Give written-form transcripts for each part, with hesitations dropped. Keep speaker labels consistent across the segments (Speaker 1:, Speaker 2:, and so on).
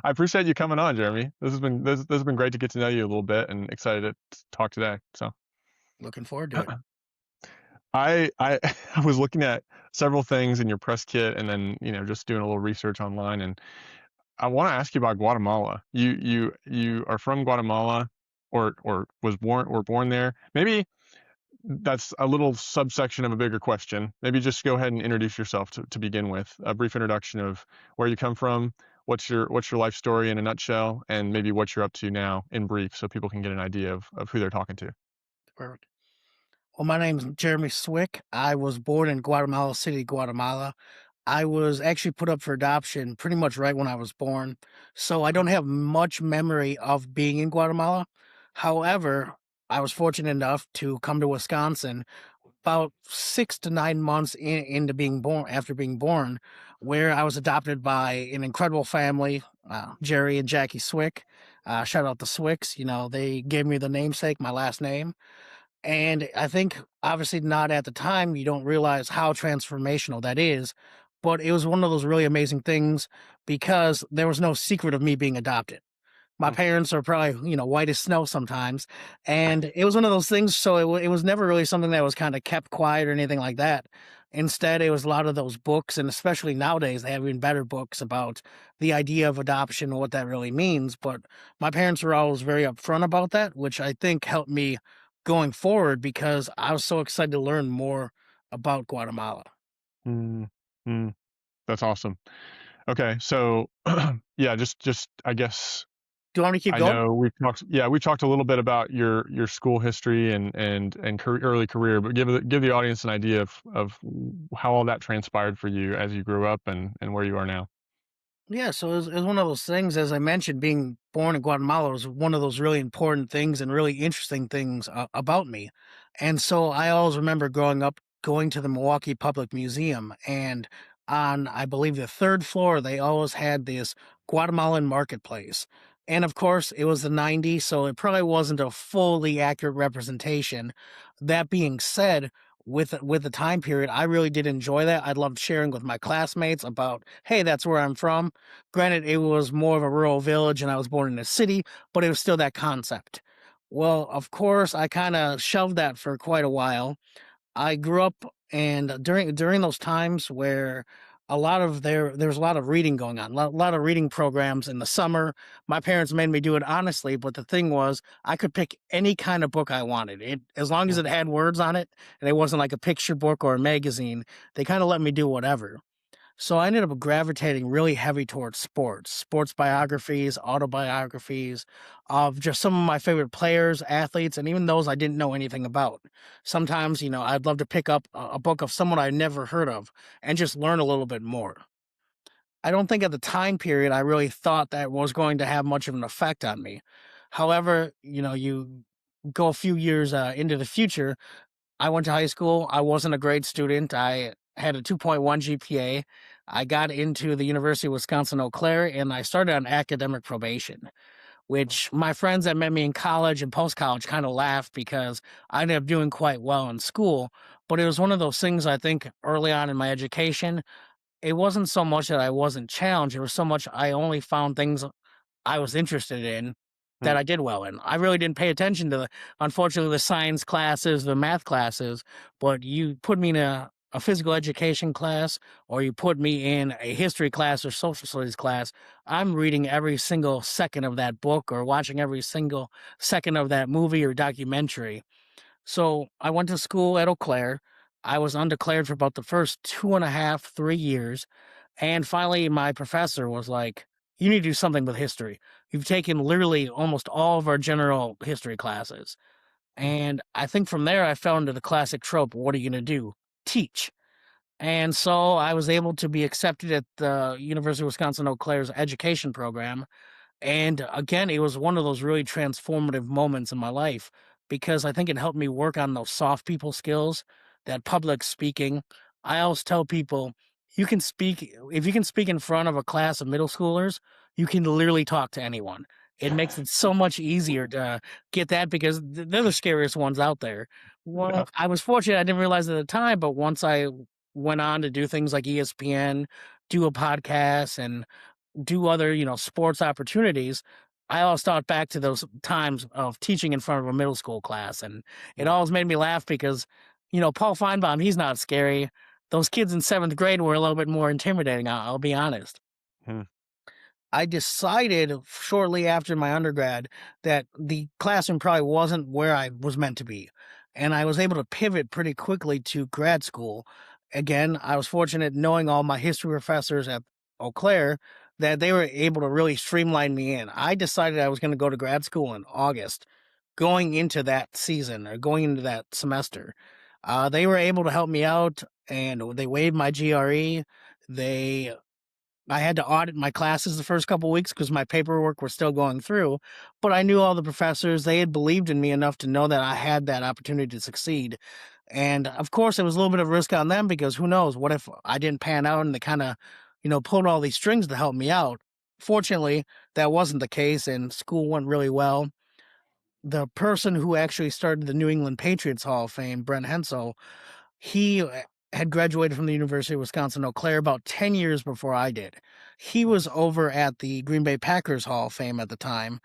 Speaker 1: I appreciate you coming on, Jeremy. This has been great to get to know you a little bit, and excited to talk today. So
Speaker 2: Looking forward to it.
Speaker 1: I I was looking at several things in your press kit, and then just doing a little research online, and I want to ask you about Guatemala. You are from Guatemala, or was born there. Maybe that's a little subsection of a bigger question. Maybe just go ahead and introduce yourself to begin with. A brief introduction of where you come from, what's your life story in a nutshell, and maybe what you're up to now in brief, so people can get an idea of who they're talking to.
Speaker 2: Perfect. Well, my name's Jeremy Swick. I was born in Guatemala City, Guatemala. I was actually put up for adoption pretty much right when I was born. So I don't have much memory of being in Guatemala. However, I was fortunate enough to come to Wisconsin about 6 to 9 months into being born, after being born, where I was adopted by an incredible family, Jerry and Jackie Swick. Shout out the Swicks. They gave me the namesake, my last name. And I think obviously not at the time, you don't realize how transformational that is. But it was one of those really amazing things because there was no secret of me being adopted. My
Speaker 1: Mm.
Speaker 2: parents are probably, white as snow sometimes. And it was one of those things. So it was never really something that was kind of kept quiet or anything like that. Instead, it was a lot of those books, and especially nowadays, they have even better books about the idea of adoption and what that really means. But my parents were always very upfront about that, which I think helped me going forward because I was so excited to learn more about Guatemala.
Speaker 1: Mm, mm, that's awesome. Okay, so yeah, just I guess
Speaker 2: Do you want me to keep
Speaker 1: I
Speaker 2: going?
Speaker 1: know we've talked a little bit about your school history and early career, but give the audience an idea of how all that transpired for you as you grew up and where you are now.
Speaker 2: Yeah, so it was one of those things, as I mentioned, being born in Guatemala was one of those really important things and really interesting things about me. And so I always remember growing up going to the Milwaukee Public Museum. And on, I believe, the third floor, they always had this Guatemalan marketplace. And of course, it was the 90s, so it probably wasn't a fully accurate representation. That being said, with the time period, I really did enjoy that. I loved sharing with my classmates about, hey, that's where I'm from. Granted, it was more of a rural village and I was born in a city, but it was still that concept. Well, of course, I kind of shelved that for quite a while. I grew up, and during those times where there was a lot of reading going on, a lot of reading programs in the summer. My parents made me do it honestly, but the thing was, I could pick any kind of book I wanted. It as long as
Speaker 1: Mm,
Speaker 2: it had words on it and it wasn't like a picture book or a magazine. They kind of let me do whatever. So I ended up gravitating really heavy towards sports biographies, autobiographies of just some of my favorite players, athletes, and even those I didn't know anything about. Sometimes, I'd love to pick up a book of someone I never heard of and just learn a little bit more. I don't think at the time period I really thought that was going to have much of an effect on me. However, you go a few years into the future. I went to high school. I wasn't a great student. I had a 2.1 GPA. I got into the University of Wisconsin Eau Claire and I started on academic probation,
Speaker 1: mm,
Speaker 2: which my friends that met me in college and post college kind of laughed because I ended up doing quite well in school. But it was one of those things I think early on in my education, it wasn't so much that I wasn't challenged. It was so much I only found things I was interested in that
Speaker 1: mm,
Speaker 2: I did well in. I really didn't pay attention to unfortunately, the science classes, the math classes, but you put me in a physical education class or you put me in a history class or social studies class, I'm reading every single second of that book or watching every single second of that movie or documentary. So I went to school at Eau Claire. I was undeclared for about the first 2.5, 3 years. And finally, my professor was like, you need to do something with history. You've taken literally almost all of our general history classes.
Speaker 1: mm,
Speaker 2: And I think from there, I fell into the classic trope. What are you going to do? Teach. And so I was able to be accepted at the University of Wisconsin Eau Claire's education program. And again, it was one of those really transformative moments in my life because I think it helped me work on those soft people skills, that public speaking. I always tell people you can speak, if you can speak in front of a class of middle schoolers, you can literally talk to anyone. It makes it so much easier to get that because they're the scariest ones out there.
Speaker 1: yeah.
Speaker 2: Well, I was fortunate, I didn't realize at the time, but once I went on to do things like ESPN, do a podcast, and do other, sports opportunities, I always thought back to those times of teaching in front of a middle school class, and it
Speaker 1: Mm,
Speaker 2: always made me laugh because, Paul Feinbaum, he's not scary. Those kids in 7th grade were a little bit more intimidating, I'll be honest.
Speaker 1: mm,
Speaker 2: I decided shortly after my undergrad that the classroom probably wasn't where I was meant to be. And I was able to pivot pretty quickly to grad school. Again, I was fortunate knowing all my history professors at Eau Claire that they were able to really streamline me in. I decided I was going to go to grad school in August, going into that season or going into that semester. They were able to help me out and they waived my GRE. They I had to audit my classes the first couple weeks because my paperwork was still going through, but I knew all the professors. They had believed in me enough to know that I had that opportunity to succeed. And of course, it was a little bit of risk on them because who knows? What if I didn't pan out and they kind of, pulled all these strings to help me out? Fortunately, that wasn't the case, and school went really well. The person who actually started the New England Patriots Hall of Fame, Brent Hensel, he had graduated from the University of Wisconsin Eau Claire about 10 years before I did. He was over at the Green Bay Packers Hall of Fame at the time,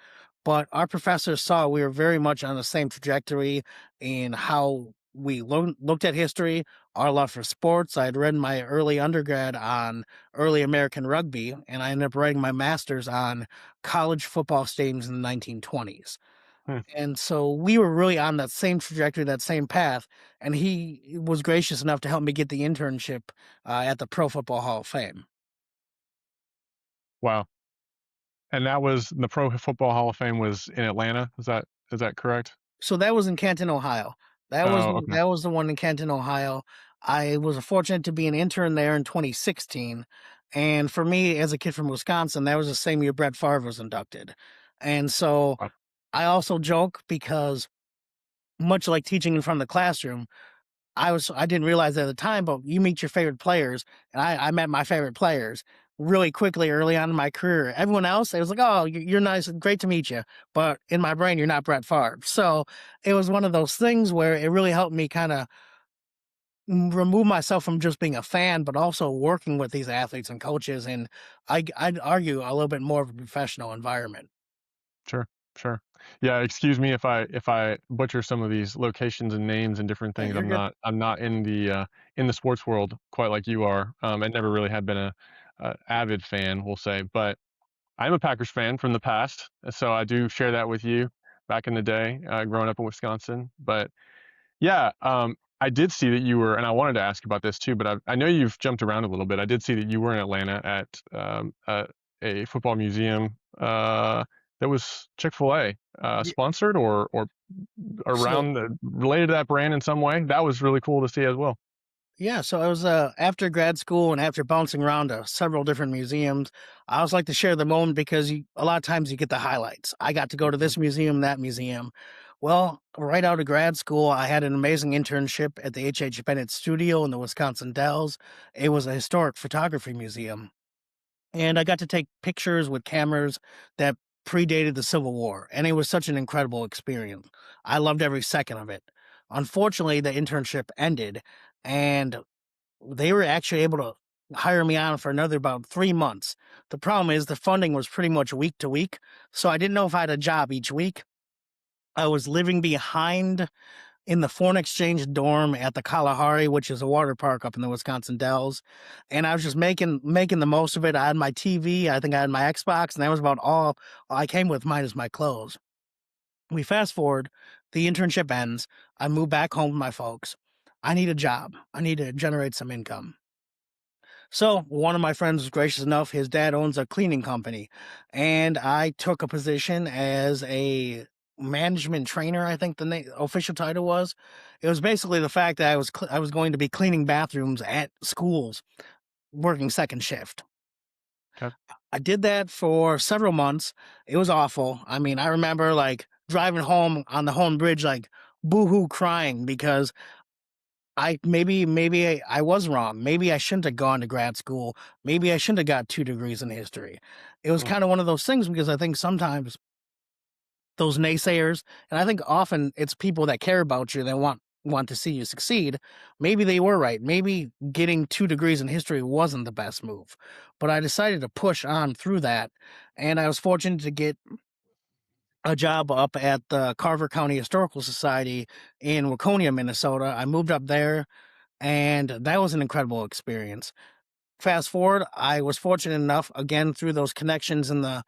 Speaker 2: but our professors saw we were very much on the same trajectory in how we looked at history, our love for sports. I had read my early undergrad on early American rugby, and I ended up writing my master's on college football stadiums in the 1920s.
Speaker 1: mm.
Speaker 2: And so we were really on that same trajectory, that same path. And he was gracious enough to help me get the internship at the Pro Football Hall of Fame.
Speaker 1: Wow. And that was the Pro Football Hall of Fame was in Atlanta. Is that correct?
Speaker 2: So that was in Canton, Ohio. That was
Speaker 1: Oh, okay.
Speaker 2: that was the one in Canton, Ohio. I was fortunate to be an intern there in 2016. And for me, as a kid from Wisconsin, that was the same year Brett Favre was inducted. And so
Speaker 1: Wow.
Speaker 2: I also joke because much like teaching in front of the classroom, I didn't realize at the time, but you meet your favorite players, and I met my favorite players really quickly early on in my career. Everyone else, it was like, "Oh, you're nice, great to meet you," but in my brain, you're not Brett Favre. So it was one of those things where it really helped me kind of remove myself from just being a fan, but also working with these athletes and coaches, and I'd argue a little bit more of a professional environment.
Speaker 1: Sure, sure. Yeah, excuse me if I butcher some of these locations and names and different
Speaker 2: Hey,
Speaker 1: things.
Speaker 2: you're
Speaker 1: I'm
Speaker 2: good.
Speaker 1: not I'm not in the sports world quite like you are. I never really had been a avid fan, we'll say, but I'm a Packers fan from the past, so I do share that with you back in the day, growing up in Wisconsin. But yeah, I did see that you were, and I wanted to ask about this too, but I know you've jumped around a little bit. I did see that you were in Atlanta at a football museum that was Chick-fil-A
Speaker 2: Y-
Speaker 1: sponsored or
Speaker 2: So
Speaker 1: around related to that brand in some way. That was really cool to see as well.
Speaker 2: Yeah, so I was after grad school and after bouncing around to several different museums, I always like to share the moment because a lot of times you get the highlights. I got to go to
Speaker 1: Mhm.
Speaker 2: this museum, that museum. Well, right out of grad school, I had an amazing internship at the H. Bennett Studio in the Wisconsin Dells. It was a historic photography museum, and I got to take pictures with cameras that predated the Civil War, and it was such an incredible experience. I loved every second of it. Unfortunately, the internship ended, and they were actually able to hire me on for another about 3 months. The problem is the funding was pretty much week to week, so I didn't know if I had a job each week. I was living behind in the foreign exchange dorm at the Kalahari, which is a water park up in the Wisconsin Dells, and I was just making the most of it. I had my TV, I think I had my Xbox, and that was about all I came with minus my clothes. We fast forward, the internship ends, I move back home with my folks. I need a job. I need to generate some income. So one of my friends was gracious enough. His dad owns a cleaning company, and I took a position as a management trainer. I think the official title was. It was basically the fact that I was going to be cleaning bathrooms at schools, working second shift.
Speaker 1: Okay.
Speaker 2: I did that for several months. It was awful. I mean, I remember like driving home on the home bridge, like boohoo crying because maybe I was wrong. Maybe I shouldn't have gone to grad school. Maybe I shouldn't have got 2 degrees in history. It was
Speaker 1: Mm,
Speaker 2: kinda one of those things because I think sometimes those naysayers, and I think often it's people that care about you, they want want to see you succeed. Maybe they were right. Maybe getting 2 degrees in history wasn't the best move. But I decided to push on through that. And I was fortunate to get a job up at the Carver County Historical Society in Waconia, Minnesota. I moved up there, and that was an incredible experience. Fast forward, I was fortunate enough, again, through those connections in the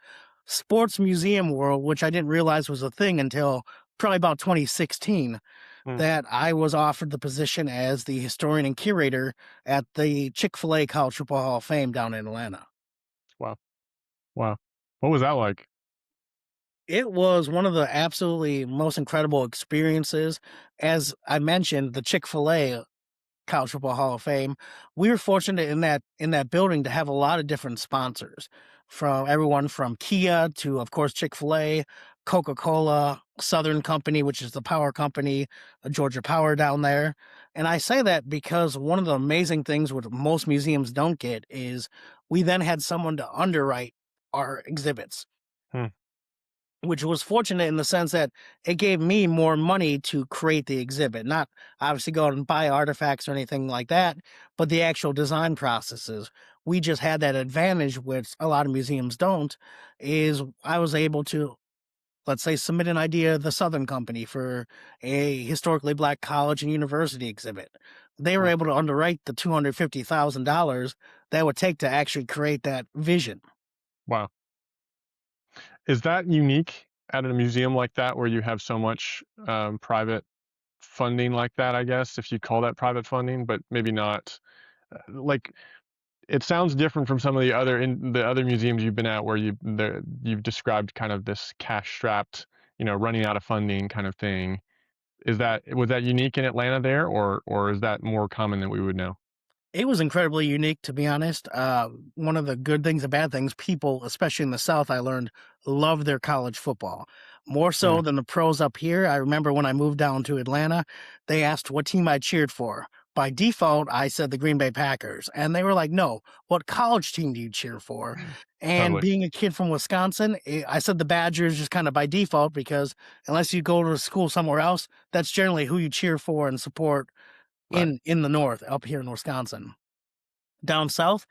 Speaker 2: sports museum world, which I didn't realize was a thing until probably about 2016,
Speaker 1: Mm,
Speaker 2: that I was offered the position as the historian and curator at the Chick-fil-A College Football Hall of Fame down in Atlanta.
Speaker 1: wow, wow. What was that like?
Speaker 2: It was one of the absolutely most incredible experiences. As I mentioned, the Chick-fil-A College Football Hall of Fame, we were fortunate in that building to have a lot of different sponsors, from everyone from Kia to, of course, Chick-fil-A, Coca-Cola, Southern Company, which is the power company, Georgia Power down there. And I say that because one of the amazing things what most museums don't get is we then had someone to underwrite our exhibits,
Speaker 1: Hmm,
Speaker 2: which was fortunate in the sense that it gave me more money to create the exhibit, not obviously go out and buy artifacts or anything like that, but the actual design processes. We just had that advantage, which a lot of museums don't, is I was able to, let's say, submit an idea to the Southern Company for a historically black college and university exhibit. They were
Speaker 1: hmm,
Speaker 2: able to underwrite the $250,000 that would take to actually create that vision.
Speaker 1: wow. Is that unique at a museum like that where you have so much private funding like that, I guess, if you call that private funding, but maybe not. Like it sounds different from some of the other museums you've been at where you've described kind of this cash strapped, running out of funding kind of thing. Was that unique in Atlanta there, or is that more common than we would know?
Speaker 2: It was incredibly unique, to be honest. One of the good things and bad things, people, especially in the South, I learned, love their college football more
Speaker 1: Mm,
Speaker 2: so than the pros up here. I remember when I moved down to Atlanta, they asked what team I cheered for. By default, I said the Green Bay Packers. And they were like, no, what college team do you cheer for? And
Speaker 1: totally.
Speaker 2: being a kid from Wisconsin, I said the Badgers just kind of by default because unless you go to school somewhere else, that's generally who you cheer for and support
Speaker 1: Right.
Speaker 2: in the North, up here in Wisconsin. Down south,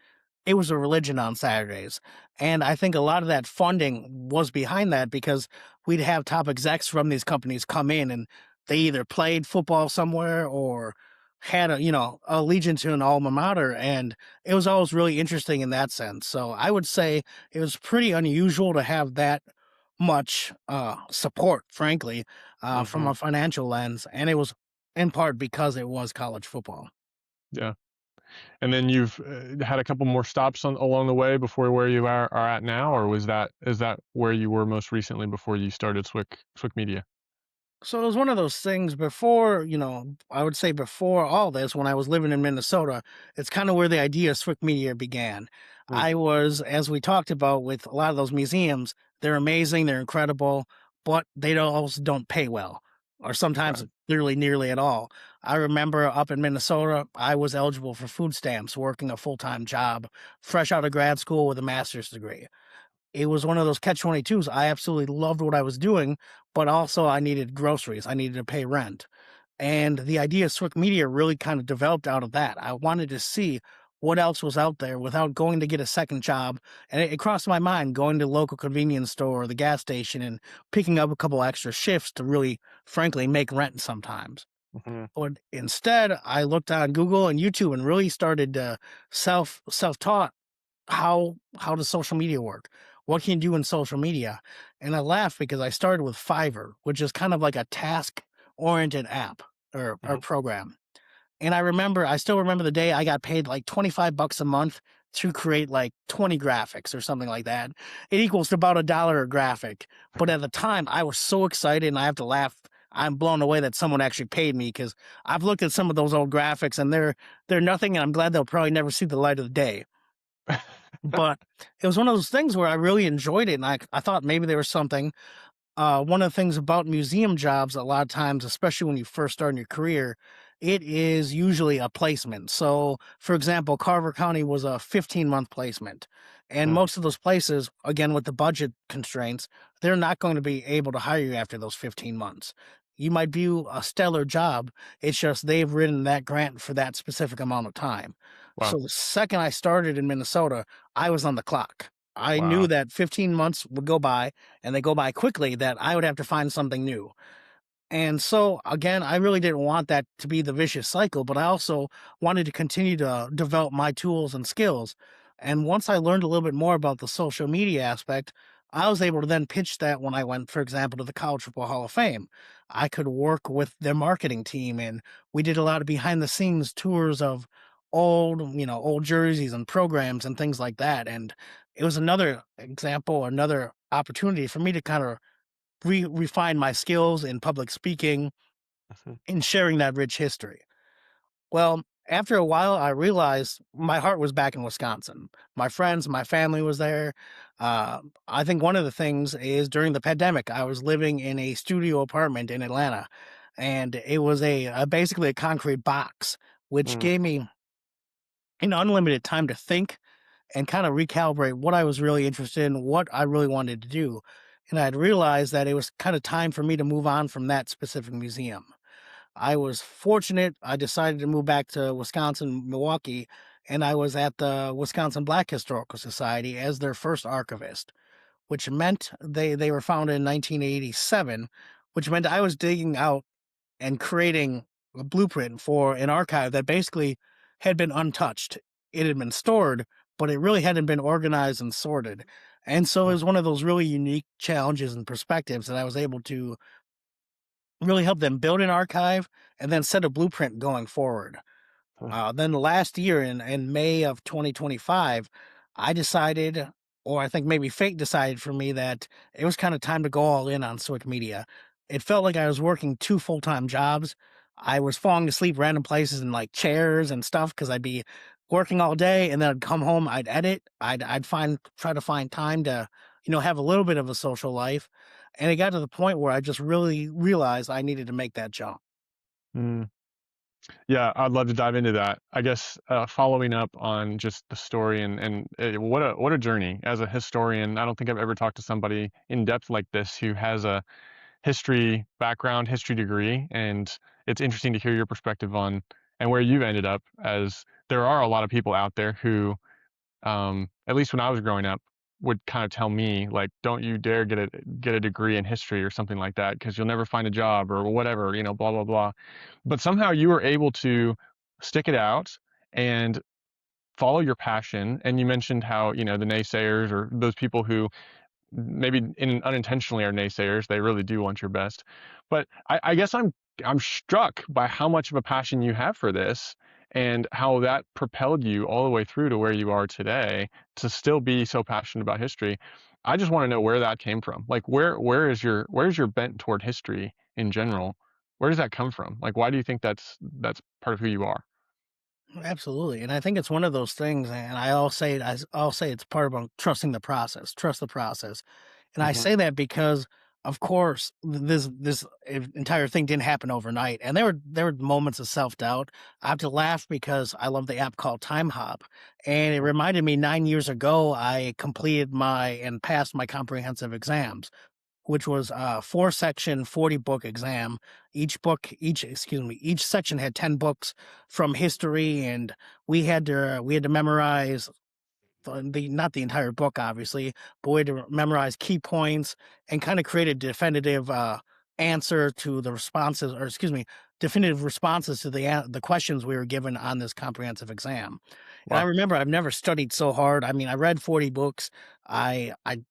Speaker 2: it was a religion on Saturdays, and I think a lot of that funding was behind that because we'd have top execs from these companies come in, and they either played football somewhere or had a allegiance to an alma mater, and it was always really interesting in that sense. So I would say it was pretty unusual to have that much support, frankly, from
Speaker 1: Hmm.
Speaker 2: a financial lens, and it was in part because it was college football.
Speaker 1: Yeah. And then you've had a couple more stops along the way before where you are at now, or is that where you were most recently before you started Swick Media?
Speaker 2: So it was one of those things before, I would say before all this, when I was living in Minnesota, it's kind of where the idea of Swick Media began.
Speaker 1: Mm,
Speaker 2: I was, as we talked about with a lot of those museums, they're amazing, they're incredible, but they also don't pay well, or sometimes
Speaker 1: right.
Speaker 2: literally nearly at all. I remember up in Minnesota, I was eligible for food stamps, working a full-time job, fresh out of grad school with a master's degree. It was one of those catch-22s. I absolutely loved what I was doing, but also I needed groceries. I needed to pay rent. And the idea of Swick Media really kind of developed out of that. I wanted to see what else was out there without going to get a second job. And it crossed my mind going to the local convenience store or the gas station and picking up a couple extra shifts to really, frankly, make rent sometimes.
Speaker 1: Hmm.
Speaker 2: But instead, I looked on Google and YouTube and really started self-taught how does social media work? What can you do in social media? And I laugh because I started with Fiverr, which is kind of like a task oriented app or
Speaker 1: Hmm.
Speaker 2: program. And I still remember the day I got paid like 25 bucks a month to create like 20 graphics or something like that. It equals to about $1 a graphic. But at the time I was so excited and I have to laugh. I'm blown away that someone actually paid me because I've looked at some of those old graphics and they're nothing and I'm glad they'll probably never see the light of the day. But it was one of those things where I really enjoyed it, and I thought maybe there was something. One of the things about museum jobs, a lot of times, especially when you first start in your career, it is usually a placement. So, for example, Carver County was a 15-month placement. And
Speaker 1: Mm,
Speaker 2: most of those places, again, with the budget constraints, they're not going to be able to hire you after those 15 months. You might do a stellar job. It's just they've written that grant for that specific amount of time.
Speaker 1: Wow.
Speaker 2: So the second I started in Minnesota, I was on the clock. I knew
Speaker 1: Wow.
Speaker 2: that 15 months would go by and they go by quickly, that I would have to find something new. And so, again, I really didn't want that to be the vicious cycle, but I also wanted to continue to develop my tools and skills. And once I learned a little bit more about the social media aspect, I was able to then pitch that when I went, for example, to the College Football Hall of Fame. I could work with their marketing team, and we did a lot of behind the scenes tours of old jerseys and programs and things like that. And it was another example, another opportunity for me to kind of refine my skills in public speaking
Speaker 1: Mhm.
Speaker 2: and sharing that rich history. Well, after a while, I realized my heart was back in Wisconsin. My friends, my family was there. I think one of the things is during the pandemic, I was living in a studio apartment in Atlanta, and it was basically a concrete box, which
Speaker 1: Mm,
Speaker 2: gave me an unlimited time to think and kind of recalibrate what I was really interested in, what I really wanted to do. And I'd realized that it was kind of time for me to move on from that specific museum. I was fortunate. I decided to move back to Wisconsin, Milwaukee, and I was at the Wisconsin Black Historical Society as their first archivist, which meant they were founded in 1987, which meant I was digging out and creating a blueprint for an archive that basically had been untouched. It had been stored, but it really hadn't been organized and sorted. And so it
Speaker 1: mm,
Speaker 2: was one of those really unique challenges and perspectives that I was able to really help them build an archive and then set a blueprint going forward.
Speaker 1: mm,
Speaker 2: Then last year in May of 2025, I decided, or I think maybe fate decided for me that it was kind of time to go all in on SWICKMedia. It felt like I was working two full-time jobs. I was falling asleep random places in like chairs and stuff because I'd be working all day and then I'd come home, I'd edit, I'd try to find time to, have a little bit of a social life. And it got to the point where I just really realized I needed to make that jump.
Speaker 1: mm. Yeah, I'd love to dive into that. I guess following up on just the story and what a journey as a historian. I don't think I've ever talked to somebody in depth like this who has a history background, history degree, and it's interesting to hear your perspective on and where you've ended up. As there are a lot of people out there who at least when I was growing up, would kind of tell me like, "Don't you dare get a degree in history or something like that, because you'll never find a job or whatever, blah blah blah." But somehow you were able to stick it out and follow your passion. And you mentioned how the naysayers or those people who maybe unintentionally are naysayers. They really do want your best. But I guess I'm struck by how much of a passion you have for this and how that propelled you all the way through to where you are today to still be so passionate about history. I just want to know where that came from. Like where's your bent toward history in general? Where does that come from? Like why do you think that's part of who you are?
Speaker 2: Absolutely, and I think it's one of those things, and I'll say it's part about trusting the process. Trust the process, and I
Speaker 1: Hmm.
Speaker 2: say that because, of course, this entire thing didn't happen overnight, and there were moments of self doubt. I have to laugh because I love the app called Time Hop, and it reminded me 9 years ago I completed my and passed my comprehensive exams, which was a 4-section, 40-book exam. Each section had 10 books from history, and we had to memorize the not the entire book, obviously, but we had to memorize key points and kind of create a definitive answer to the responses, or excuse me, definitive responses to the questions we were given on this comprehensive exam. And I
Speaker 1: Wow.
Speaker 2: remember I've never studied so hard. I mean, I read 40 books.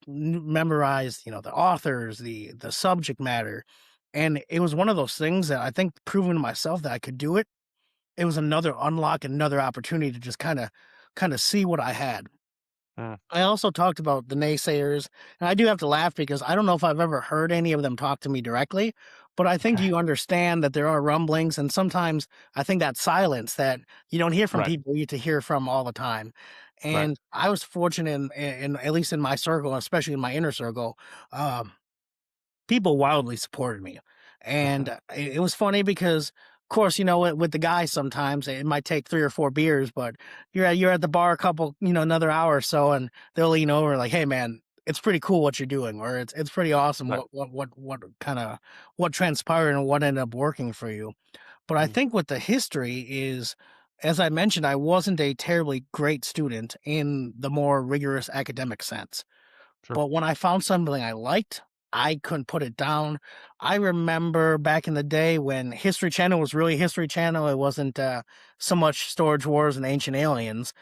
Speaker 2: Memorized, the authors, the subject matter, and it was one of those things that I think proving to myself that I could do it. It was another unlock, another opportunity to just kind of see what I had.
Speaker 1: Mm,
Speaker 2: I also talked about the naysayers, and I do have to laugh because I don't know if I've ever heard any of them talk to me directly, but I think
Speaker 1: okay.
Speaker 2: you understand that there are rumblings, and sometimes I think that silence that you don't hear from
Speaker 1: Right.
Speaker 2: people you get to hear from all the time.
Speaker 1: Right.
Speaker 2: And I was fortunate in at least in my circle, especially in my inner circle, um, people wildly supported me. And
Speaker 1: Hmm.
Speaker 2: it was funny because, of course, with the guys, sometimes it might take 3 or 4 beers, but you're at the bar a couple, another hour or so, and they'll lean over like, "Hey, man, it's pretty cool what you're doing, or it's pretty awesome
Speaker 1: Right.
Speaker 2: what kind of what transpired and what ended up working for you. But I
Speaker 1: Mm,
Speaker 2: think with the history is, as I mentioned, I wasn't a terribly great student in the more rigorous academic sense.
Speaker 1: sure.
Speaker 2: But when I found something I liked, I couldn't put it down. I remember back in the day when History Channel was really History Channel. It wasn't so much Storage Wars and Ancient Aliens.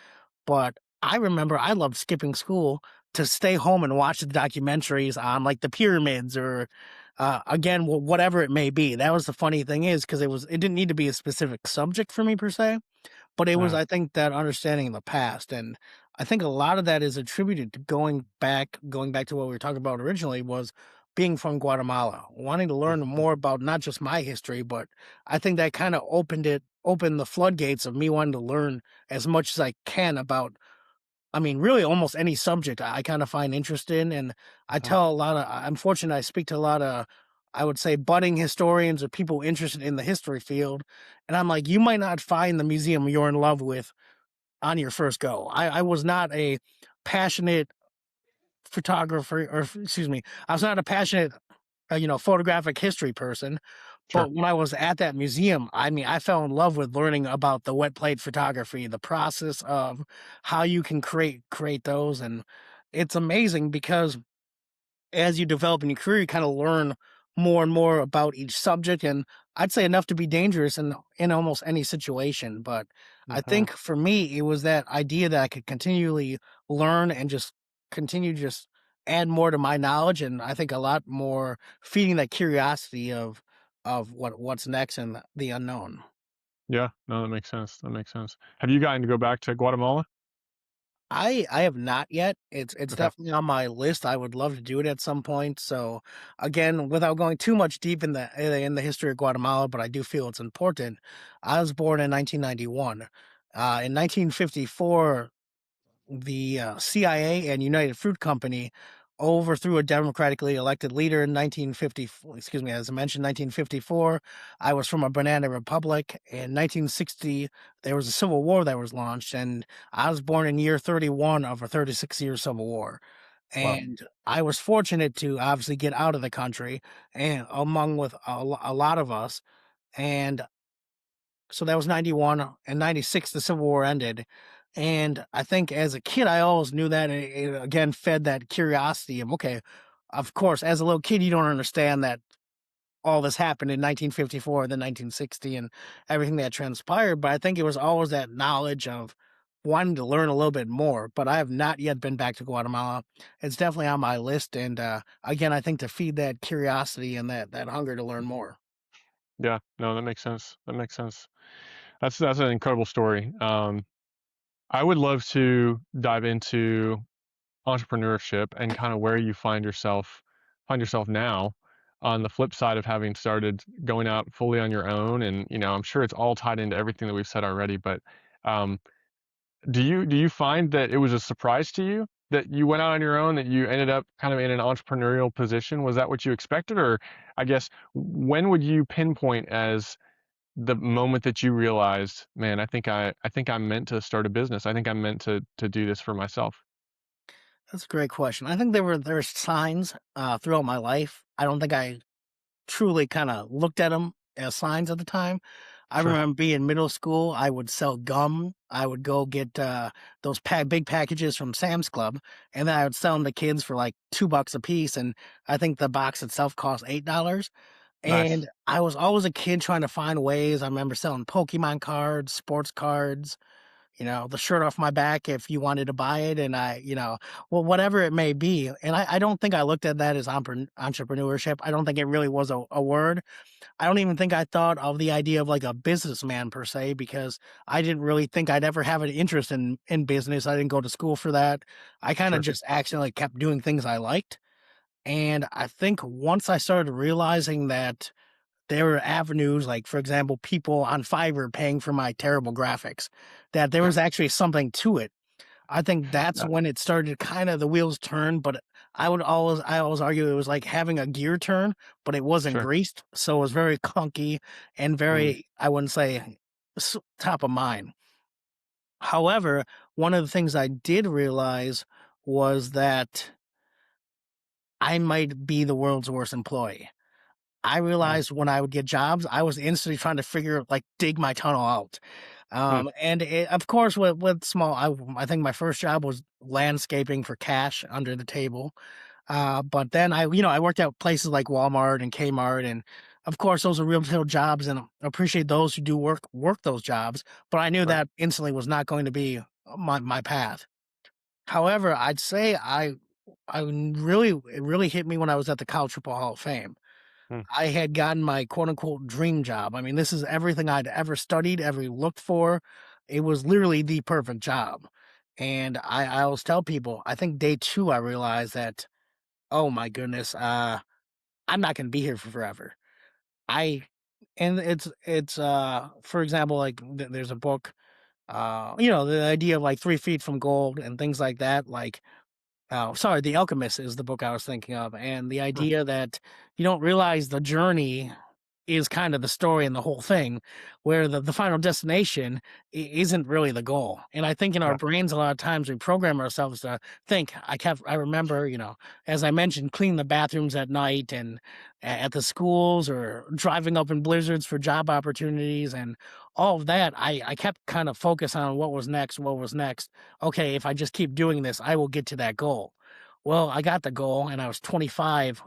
Speaker 2: But I remember I loved skipping school to stay home and watch the documentaries on like the pyramids or again whatever it may be. That was the funny thing is because it didn't need to be a specific subject for me per se, but it was,
Speaker 1: Uh,
Speaker 2: I think, that understanding of the past. And I think a lot of that is attributed to going back to what we were talking about originally was being from Guatemala, wanting to learn
Speaker 1: mhm,
Speaker 2: more about not just my history, but I think that kind of opened the floodgates of me wanting to learn as much as I can about, I mean, really almost any subject I kind of find interest in. And
Speaker 1: uh-huh.
Speaker 2: I'm fortunate I speak to a lot of, I would say, budding historians or people interested in the history field. And I'm like, you might not find the museum you're in love with on your first go. I was not a passionate photographer, or excuse me, I was not a passionate, photographic history person.
Speaker 1: Sure.
Speaker 2: But when I was at that museum, I mean, I fell in love with learning about the wet plate photography, the process of how you can create those, and it's amazing because as you develop in your career, you kind of learn more and more about each subject, and I'd say enough to be dangerous in almost any situation. But I
Speaker 1: Uh-huh.
Speaker 2: think for me, it was that idea that I could continually learn and just continue to just add more to my knowledge, and I think a lot more feeding that curiosity of what's next and the unknown.
Speaker 1: Yeah. No, that makes sense. That makes sense. Have you gotten to go back to Guatemala?
Speaker 2: I have not yet. It's
Speaker 1: Okay.
Speaker 2: definitely on my list. I would love to do it at some point. So again, without going too much deep in the history of Guatemala, but I do feel it's important. I was born in 1991. In 1954, the CIA and United Fruit Company overthrew a democratically elected leader in 1954. Excuse me, as I mentioned, 1954. I was from a banana republic. In 1960, there was a civil war that was launched, and I was born in year 31 of a 36-year civil war.
Speaker 1: Wow.
Speaker 2: And I was fortunate to obviously get out of the country, and among with a lot of us. And so that was 91, and 96, the Civil War ended. And I think as a kid, I always knew that, and it again fed that curiosity of, okay, of course, as a little kid, you don't understand that all this happened in 1954, then 1960, and everything that transpired. But I think it was always that knowledge of wanting to learn a little bit more. But I have not yet been back to Guatemala. It's definitely on my list. And again, I think to feed that curiosity and that hunger to learn more.
Speaker 1: Yeah. No, that makes sense. That makes sense. That's an incredible story. I would love to dive into entrepreneurship and kind of where you find yourself now on the flip side of having started going out fully on your own. And I'm sure it's all tied into everything that we've said already, but um, do you find that it was a surprise to you that you went out on your own, that you ended up kind of in an entrepreneurial position? Was that what you expected? Or I guess when would you pinpoint as the moment that you realized, man, I think I'm meant to start a business. I think I'm meant to do this for myself.
Speaker 2: That's a great question. I think there's signs throughout my life. I don't think I truly kind of looked at them as signs at the time. I
Speaker 1: Sure.
Speaker 2: remember being in middle school, I would sell gum. I would go get those big packages from Sam's Club, and then I would sell them to kids for like $2 a piece. And I think the box itself cost $8.
Speaker 1: Nice.
Speaker 2: And I was always a kid trying to find ways. I remember selling Pokemon cards, sports cards, the shirt off my back if you wanted to buy it. And well, whatever it may be. And I don't think I looked at that as entrepreneurship. I don't think it really was a word. I don't even think I thought of the idea of like a businessman per se, because I didn't really think I'd ever have an interest in business. I didn't go to school for that. I kind of
Speaker 1: Sure.
Speaker 2: just accidentally kept doing things I liked. And I think once I started realizing that there were avenues, like, for example, people on Fiverr paying for my terrible graphics, that there was actually something to it. I think that's
Speaker 1: Yeah.
Speaker 2: when it started kind of the wheels turn, but I always argue it was like having a gear turn, but it wasn't
Speaker 1: Sure.
Speaker 2: greased. So it was very clunky and
Speaker 1: Mm,
Speaker 2: very, I wouldn't say top of mind. However, one of the things I did realize was that I might be the world's worst employee. I
Speaker 1: Mm,
Speaker 2: realized when I would get jobs, I was instantly trying to dig my tunnel out.
Speaker 1: mm,
Speaker 2: Of course, with small, I think my first job was landscaping for cash under the table. But then I worked at places like Walmart and Kmart, and of course, those are real jobs, and I appreciate those who do work those jobs. But I knew
Speaker 1: right.
Speaker 2: that instantly was not going to be my path. However, I'd say it really hit me when I was at the College Football Hall of Fame.
Speaker 1: Mm,
Speaker 2: I had gotten my quote unquote dream job. I mean, this is everything I'd ever studied, ever looked for. It was literally the perfect job. And I always tell people, I think day two, I realized that, oh my goodness, I'm not going to be here for forever. I, and for example, there's a book, the idea of like 3 feet from gold and things like that. Oh, sorry, The Alchemist is the book I was thinking of, and the
Speaker 1: mm,
Speaker 2: idea that you don't realize the journey is kind of the story and the whole thing, where the final destination isn't really the goal. And I think in our
Speaker 1: yeah.
Speaker 2: brains, a lot of times we program ourselves to think. I remember, as I mentioned, cleaning the bathrooms at night and at the schools or driving up in blizzards for job opportunities and all of that. I kept kind of focused on what was next, what was next. Okay, if I just keep doing this, I will get to that goal. Well, I got the goal, and I was 25,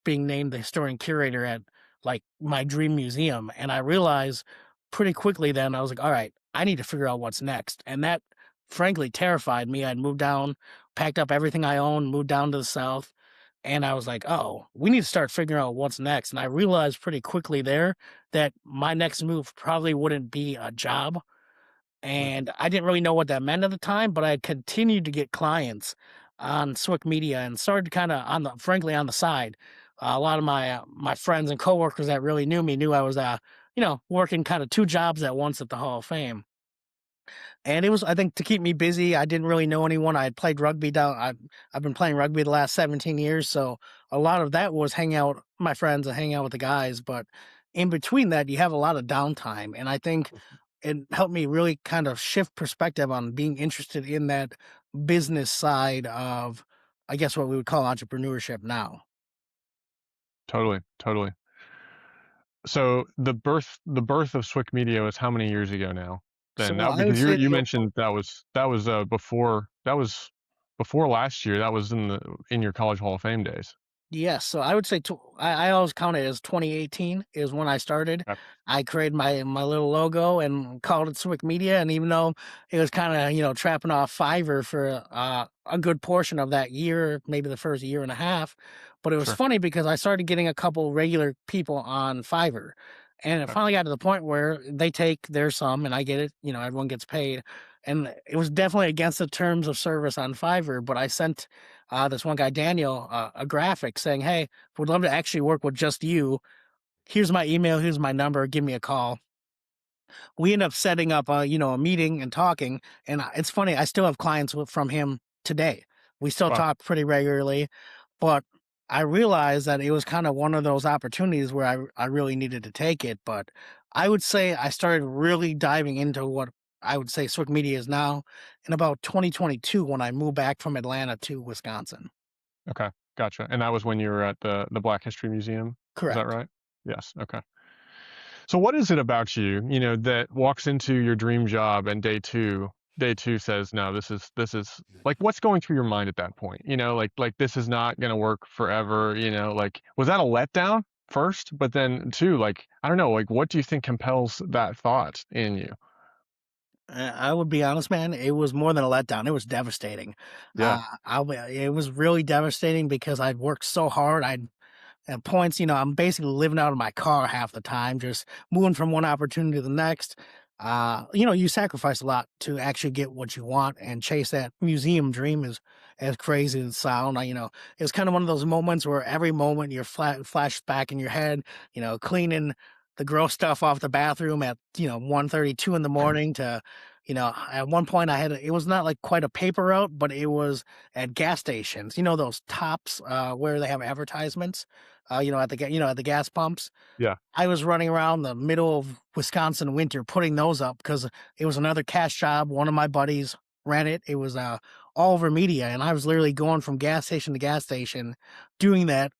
Speaker 2: being named the historian curator at like my dream museum. And I realized pretty quickly then I was like, all right, I need to figure out what's next. And that frankly terrified me. I'd moved down, packed up everything I owned, moved down to the South. And I was like, oh, we need to start figuring out what's next. And I realized pretty quickly there that my next move probably wouldn't be a job,
Speaker 1: Mm,
Speaker 2: and I didn't really know what that meant at the time, but I had continued to get clients on SWICKMedia and started kinda on the side. A lot of my friends and coworkers that really knew me knew I was, working kinda 2 jobs at once at the Hall of Fame. And it was, I think, to keep me busy. I didn't really know anyone. I had played rugby down I've been playing rugby the last 17 years, so a lot of that was hanging out with my friends and hanging out with the guys, but in between that, you have a lot of downtime, and I think it helped me really kind of shift perspective on being interested in that business side of, I guess, what we would call entrepreneurship now.
Speaker 1: totally, totally. So the birth of Swick Media was how many years ago now? Then
Speaker 2: So
Speaker 1: that
Speaker 2: I would
Speaker 1: because
Speaker 2: say
Speaker 1: you
Speaker 2: the
Speaker 1: mentioned that was before last year. That was in your college Hall of Fame days.
Speaker 2: Yes, so I would say I always count it as 2018 is when I started.
Speaker 1: Okay,
Speaker 2: I created my little logo and called it Swick Media, and even though it was kinda, trapping off Fiverr for, a good portion of that year, maybe the first year and a half, but it was
Speaker 1: sure.
Speaker 2: funny because I started getting a couple regular people on Fiverr, and it
Speaker 1: Okay,
Speaker 2: finally got to the point where they take their sum and I get it, everyone gets paid, and it was definitely against the terms of service on Fiverr, but I sent this one guy, Daniel, a graphic saying, "Hey, would love to actually work with just you. Here's my email. Here's my number. Give me a call." We end up setting up a meeting and talking. And it's funny, I still have clients from him today. We still
Speaker 1: wow.
Speaker 2: talk pretty regularly, but I realized that it was kind of one of those opportunities where I really needed to take it. But I would say I started really diving into what I would say Swick Media is now in about 2022 when I moved back from Atlanta to Wisconsin.
Speaker 1: Okay, gotcha. And that was when you were at the Black History Museum. Is that
Speaker 2: Correct.
Speaker 1: right? Yes. Okay. So what is it about you, that walks into your dream job and day two says, no, this is like what's going through your mind at that point? Like this is not gonna work forever, like was that a letdown first? But then two, like, I don't know, like what do you think compels that thought in you?
Speaker 2: I would be honest, man, it was more than a letdown, it was devastating.
Speaker 1: Yeah,
Speaker 2: It was really devastating because I'd worked so hard, I'd at points, I'm basically living out of my car half the time, just moving from one opportunity to the next. You sacrifice a lot to actually get what you want and chase that museum dream is as crazy as it sound. It's kind of one of those moments where every moment you're flashed back in your head, cleaning the gross stuff off the bathroom at, 1:32 in the morning to, at one point it was not like quite a paper route, but it was at gas stations, those tops, where they have advertisements, at the gas pumps.
Speaker 1: yeah,
Speaker 2: I was running around the middle of Wisconsin winter putting those up because it was another cash job. One of my buddies ran it. It was all over media, and I was literally going from gas station to gas station doing that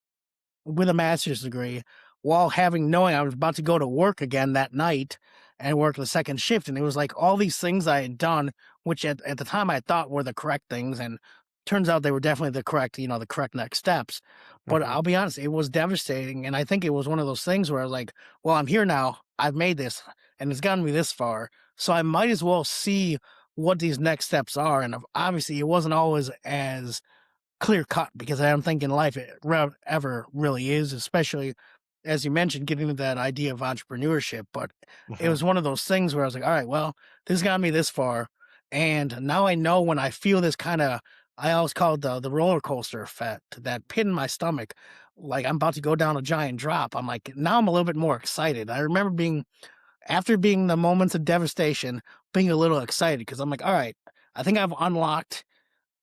Speaker 2: with a master's degree while knowing I was about to go to work again that night and work the second shift. And it was like all these things I had done, which at the time I thought were the correct things. And turns out they were definitely the correct, the correct next steps. But
Speaker 1: Hmm.
Speaker 2: I'll be honest, it was devastating. And I think it was one of those things where I was like, well, I'm here now. I've made this and it's gotten me this far. So I might as well see what these next steps are. And obviously, it wasn't always as clear cut because I don't think in life it ever really is, especially as you mentioned, getting to that idea of entrepreneurship. But it
Speaker 1: Hmm.
Speaker 2: was one of those things where I was like, all right, well, this got me this far. And now I know when I feel this kind of, I always call it the roller coaster effect, that pit in my stomach, like I'm about to go down a giant drop. I'm like, now I'm a little bit more excited. I remember after being the moments of devastation, being a little excited because I'm like, all right, I think I've unlocked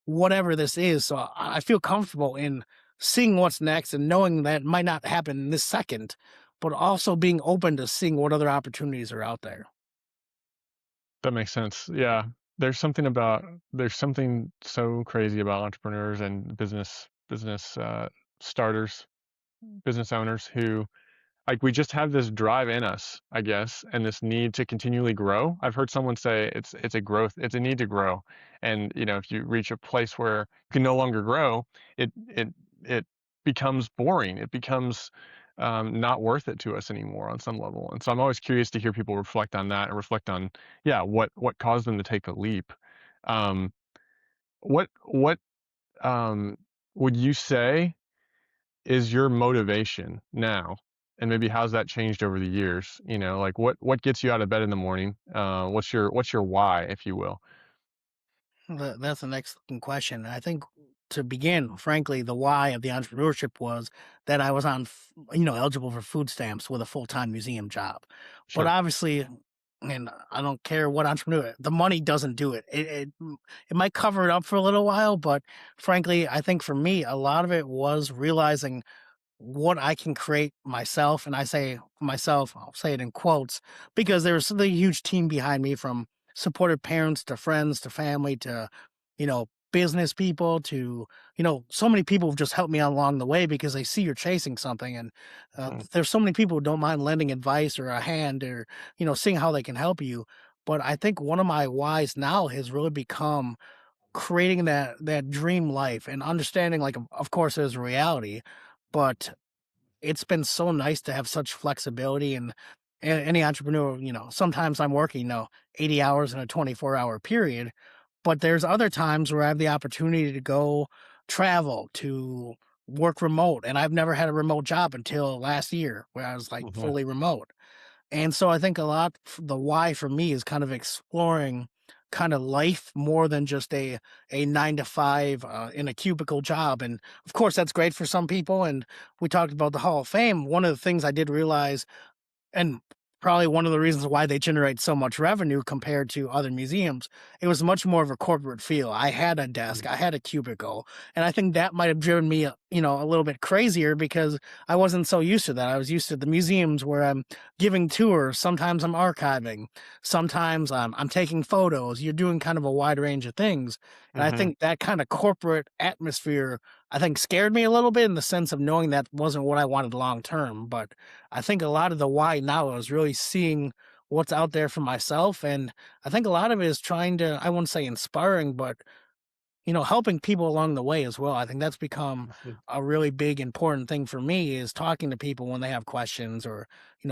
Speaker 2: whatever this is. So I feel comfortable in seeing what's next and knowing that it might not happen in this second, but also being open to seeing what other opportunities are out there.
Speaker 1: That makes sense. Yeah. There's something so crazy about entrepreneurs and business starters, business owners who like we just have this drive in us, I guess, and this need to continually grow. I've heard someone say it's a need to grow. And if you reach a place where you can no longer grow, it becomes boring. It becomes not worth it to us anymore on some level. And so I'm always curious to hear people reflect on that and reflect on, yeah, what caused them to take the leap. Um, what would you say is your motivation now? And maybe how's that changed over the years? Like what gets you out of bed in the morning? What's your why, if you will?
Speaker 2: That's an excellent question. I think to begin, frankly, the why of the entrepreneurship was that I was eligible for food stamps with a full time museum job. But
Speaker 1: Sure.
Speaker 2: obviously, and I don't care what entrepreneur, the money doesn't do it. It might cover it up for a little while, but frankly, I think for me, a lot of it was realizing what I can create myself. And I say myself, I'll say it in quotes, because there was a huge team behind me from supportive parents to friends to family to, business people to, so many people have just helped me along the way because they see you're chasing something. And
Speaker 1: Mhm.
Speaker 2: there's so many people who don't mind lending advice or a hand or, seeing how they can help you. But I think one of my whys now has really become creating that dream life and understanding like of course there's reality, but it's been so nice to have such flexibility and any entrepreneur, sometimes I'm working, 80 hours in a 24-hour period, but there's other times where I have the opportunity to go travel, to work remote. And I've never had a remote job until last year where I was like
Speaker 1: Mhm.
Speaker 2: fully remote. And so I think a lot the why for me is kind of exploring kind of life more than just a 9 to 5 in a cubicle job. And of course that's great for some people. And we talked about the Hall of Fame. One of the things I did realize and probably one of the reasons why they generate so much revenue compared to other museums. It was much more of a corporate feel. I had a desk,
Speaker 1: Mhm.
Speaker 2: I had a cubicle, and I think that might have driven me, a little bit crazier because I wasn't so used to that. I was used to the museums where I'm giving tours, sometimes I'm archiving, sometimes I'm taking photos. You're doing kind of a wide range of things, and I
Speaker 1: Mhm.
Speaker 2: think that kind of corporate atmosphere, I think, scared me a little bit in the sense of knowing that wasn't what I wanted long term, but I think a lot of the why now is really seeing what's out there for myself. And I think a lot of it is trying to, I wouldn't say inspiring, but helping people along the way as well. I think that's become
Speaker 1: Mhm.
Speaker 2: a really big important thing for me is talking to people when they have questions or,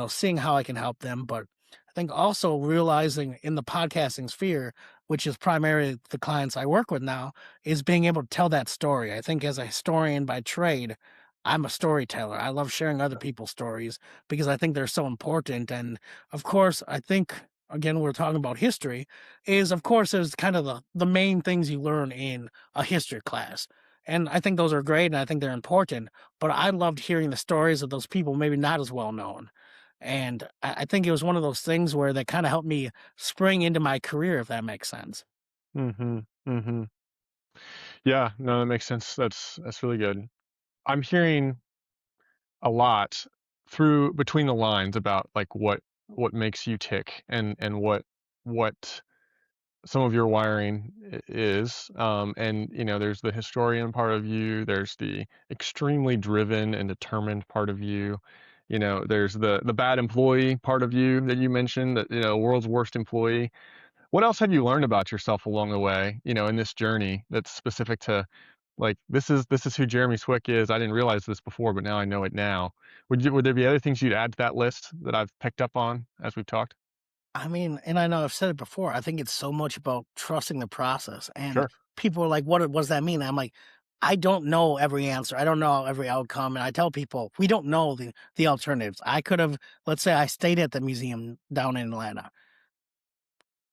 Speaker 2: seeing how I can help them. But I think also realizing in the podcasting sphere, which is primarily the clients I work with now, is being able to tell that story. I think as a historian by trade, I'm a storyteller. I love sharing other people's stories because I think they're so important. And of course, I think again, we're talking about history is of course is kind of the main things you learn in a history class. And I think those are great and I think they're important. But I loved hearing the stories of those people maybe not as well known. And I think it was one of those things where that kind of helped me spring into my career, if that makes sense.
Speaker 1: Mhm. Mhm. Yeah, no, that makes sense. That's really good. I'm hearing a lot through between the lines about like what makes you tick and what some of your wiring is. And there's the historian part of you, there's the extremely driven and determined part of you. There's the bad employee part of you that you mentioned, that world's worst employee. What else have you learned about yourself along the way, in this journey that's specific to, like, this is who Jeremy Swick is. I didn't realize this before, but now I know it now. Would there be other things you'd add to that list that I've picked up on as we've talked?
Speaker 2: I mean, and I know I've said it before, I think it's so much about trusting the process, and
Speaker 1: Sure.
Speaker 2: people are like, what does that mean?" I'm like, "I don't know every answer, I don't know every outcome," and I tell people, "We don't know the alternatives." I could have, let's say I stayed at the museum down in Atlanta.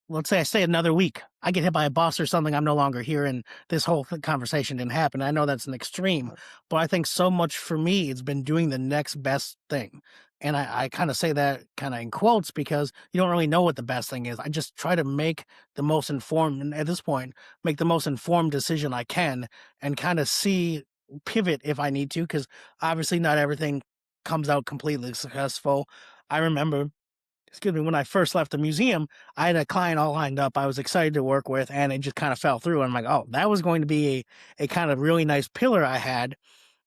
Speaker 2: Let's say I stay another week, I get hit by a bus or something, I'm no longer here, and this whole conversation didn't happen. I know that's an extreme, but I think so much for me, it's been doing the next best thing. And I kind of say that kind of in quotes because you don't really know what the best thing is. I just try to make the most informed, and at this point, make the most informed decision I can and kind of see, pivot if I need to, because obviously not everything comes out completely successful. I remember, excuse me, when I first left the museum, I had a client all lined up I was excited to work with, and it just kind of fell through. And I'm like, oh, that was going to be a kind of really nice pillar I had.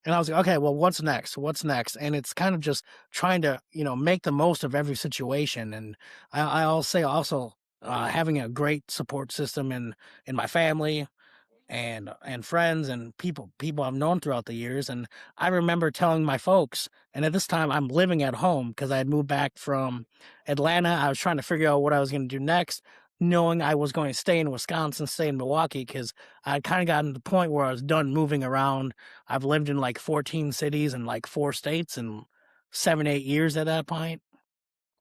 Speaker 2: And I was like, okay, well, what's next? What's next? And it's kind of just trying to, make the most of every situation. And I'll say also, having a great support system in my family, and friends and people I've known throughout the years. And I remember telling my folks, and at this time I'm living at home because I had moved back from Atlanta. I was trying to figure out what I was going to do next, knowing I was going to stay in Wisconsin, stay in Milwaukee, because I kind of gotten to the point where I was done moving around. I've lived in like 14 cities and like 4 states in 7, 8 years at that point.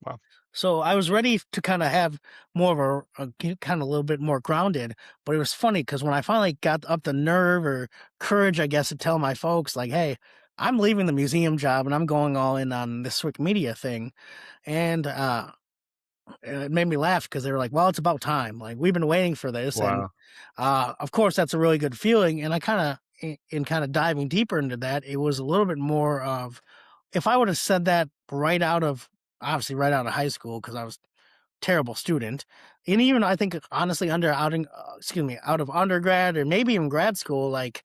Speaker 1: Wow.
Speaker 2: So I was ready to kind of have more of kind of a little bit more grounded, but it was funny because when I finally got up the nerve or courage, I guess, to tell my folks like, "Hey, I'm leaving the museum job and I'm going all in on the SWICKMedia thing," and it made me laugh because they were like, "Well, it's about time. Like we've been waiting for this," and
Speaker 1: Wow.
Speaker 2: of course that's a really good feeling. And I kind of, in kind of diving deeper into that, it was a little bit more of, if I would have said that right out of, obviously right out of high school, because I was terrible student. And even I think honestly excuse me, out of undergrad or maybe even grad school, like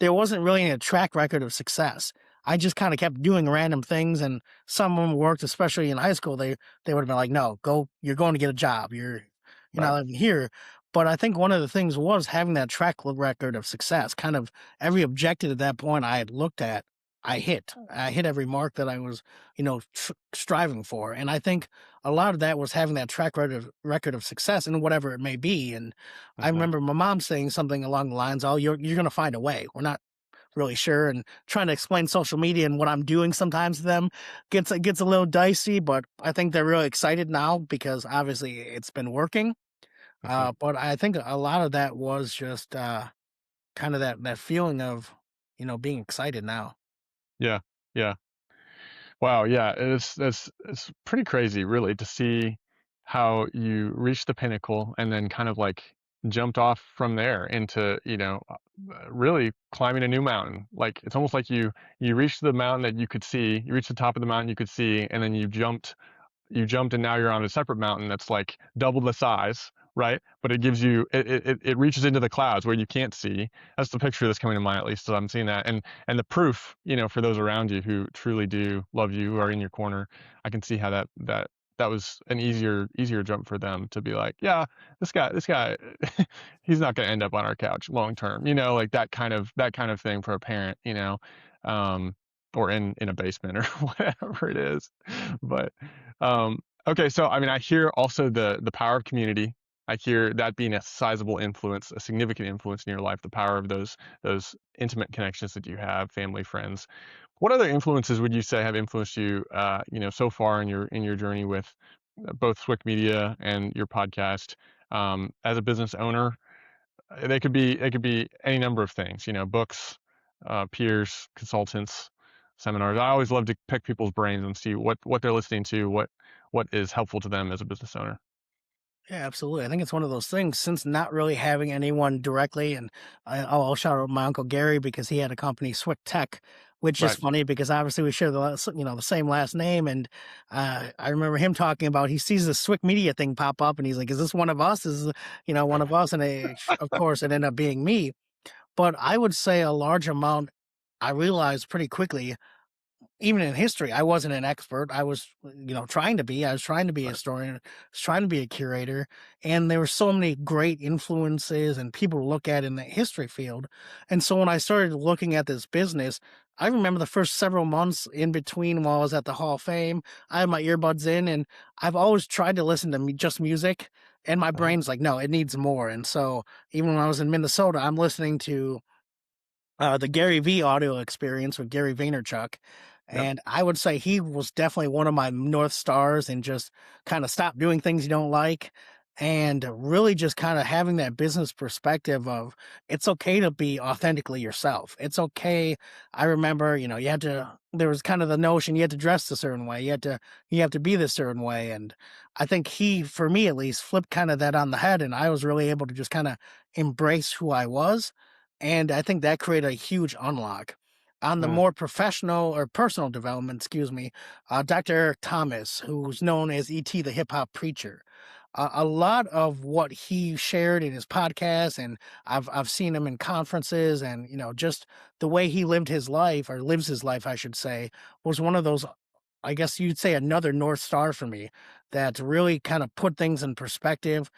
Speaker 2: there wasn't really a track record of success. I just kind of kept doing random things, and some of them worked, especially in high school. They would have been like, "No, go, you're going to get a job. You're
Speaker 1: Right.
Speaker 2: not living here." But I think one of the things was having that record of success. Kind of every objective at that point I had looked at, I hit. I hit every mark that I was, striving for. And I think a lot of that was having that record of success in whatever it may be. And I
Speaker 1: Hmm.
Speaker 2: remember my mom saying something along the lines, "Oh, you're going to find a way. We're not really sure." And trying to explain social media and what I'm doing sometimes to them gets a little dicey, but I think they're really excited now because obviously it's been working.
Speaker 1: Hmm.
Speaker 2: But I think a lot of that was just kind of that feeling of, being excited now.
Speaker 1: Yeah. Yeah. Wow, yeah, it's pretty crazy, really, to see how you reached the pinnacle and then kind of like jumped off from there into, really climbing a new mountain. Like it's almost like you reached the mountain that you could see, you reached the top of the mountain you could see, and then you jumped and now you're on a separate mountain that's like double the size, right? But it gives you it reaches into the clouds where you can't see. That's the picture that's coming to mind, at least as I'm seeing that. And the proof, for those around you who truly do love you, who are in your corner, I can see how that was an easier jump for them to be like, yeah, this guy he's not going to end up on our couch long term, like that kind of thing for a parent, um or in a basement or whatever it is. But okay, so I mean, I hear also the power of community. I hear that being a sizable influence, a significant influence in your life, the power of those intimate connections that you have, family, friends. What other influences would you say have influenced you, so far in your journey with both Swick Media and your podcast, as a business owner? They could be any number of things, books, peers, consultants, seminars. I always love to pick people's brains and see what they're listening to, what is helpful to them as a business owner.
Speaker 2: Yeah, absolutely. I think it's one of those things since not really having anyone directly, and I'll shout out my uncle Gary because he had a company, Swick Tech, which is
Speaker 1: Right.
Speaker 2: funny because obviously we share the same last name, and I remember him talking about he sees the SWICKMedia thing pop up, and he's like, "Is this one of us? Is this, one of us?" And of course, it ended up being me. But I would say a large amount. I realized pretty quickly even in history, I wasn't an expert. I was, trying to be. I was trying to be a
Speaker 1: Right.
Speaker 2: historian, I was trying to be a curator. And there were so many great influences and people to look at in the history field. And so when I started looking at this business, I remember the first several months in between while I was at the Hall of Fame, I had my earbuds in and I've always tried to listen to just music. And my
Speaker 1: Mhm.
Speaker 2: brain's like, no, it needs more. And so even when I was in Minnesota, I'm listening to the Gary V audio experience with Gary Vaynerchuk.
Speaker 1: Yep.
Speaker 2: And I would say he was definitely one of my North Stars and just kind of stop doing things you don't like. And really just kind of having that business perspective of it's okay to be authentically yourself. It's okay. I remember, there was kind of the notion you had to dress a certain way. You have to be this certain way. And I think he, for me at least, flipped kind of that on the head. And I was really able to just kind of embrace who I was, and I think that created a huge unlock. On the
Speaker 1: Mm.
Speaker 2: more professional or personal development, excuse me, Dr. Eric Thomas, who's known as E.T. the Hip Hop Preacher, a lot of what he shared in his podcast, and I've seen him in conferences, and just the way he lived his life or lives his life, I should say, was one of those. I guess you'd say another North Star for me that really kind of put things in perspective,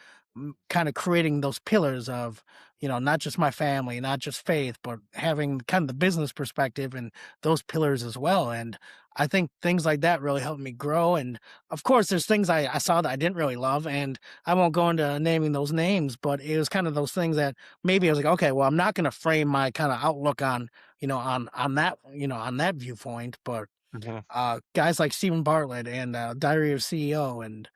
Speaker 2: kind of creating those pillars of, not just my family, not just faith, but having kind of the business perspective and those pillars as well. And I think things like that really helped me grow. And of course, there's things I saw that I didn't really love. And I won't go into naming those names, but it was kind of those things that maybe I was like, okay, well, I'm not going to frame my kind of outlook on, on that viewpoint, but
Speaker 1: Mhm.
Speaker 2: guys like Stephen Bartlett and Diary of CEO, and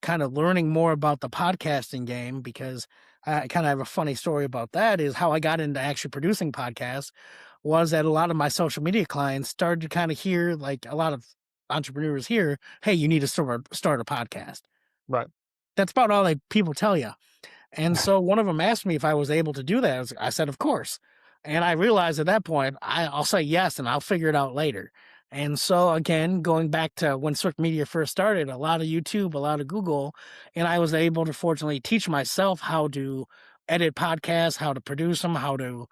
Speaker 2: kind of learning more about the podcasting game because I kind of have a funny story about that is how I got into actually producing podcasts was that a lot of my social media clients started to kind of hear like a lot of entrepreneurs here, hey, you need to start a podcast.
Speaker 1: Right.
Speaker 2: That's about all people tell you. And so one of them asked me if I was able to do that. I said, of course. And I realized at that point, I'll say yes and I'll figure it out later. And so again, going back to when Swick Media first started, a lot of YouTube, a lot of Google, and I was able to fortunately teach myself how to edit podcasts, how to produce them, how to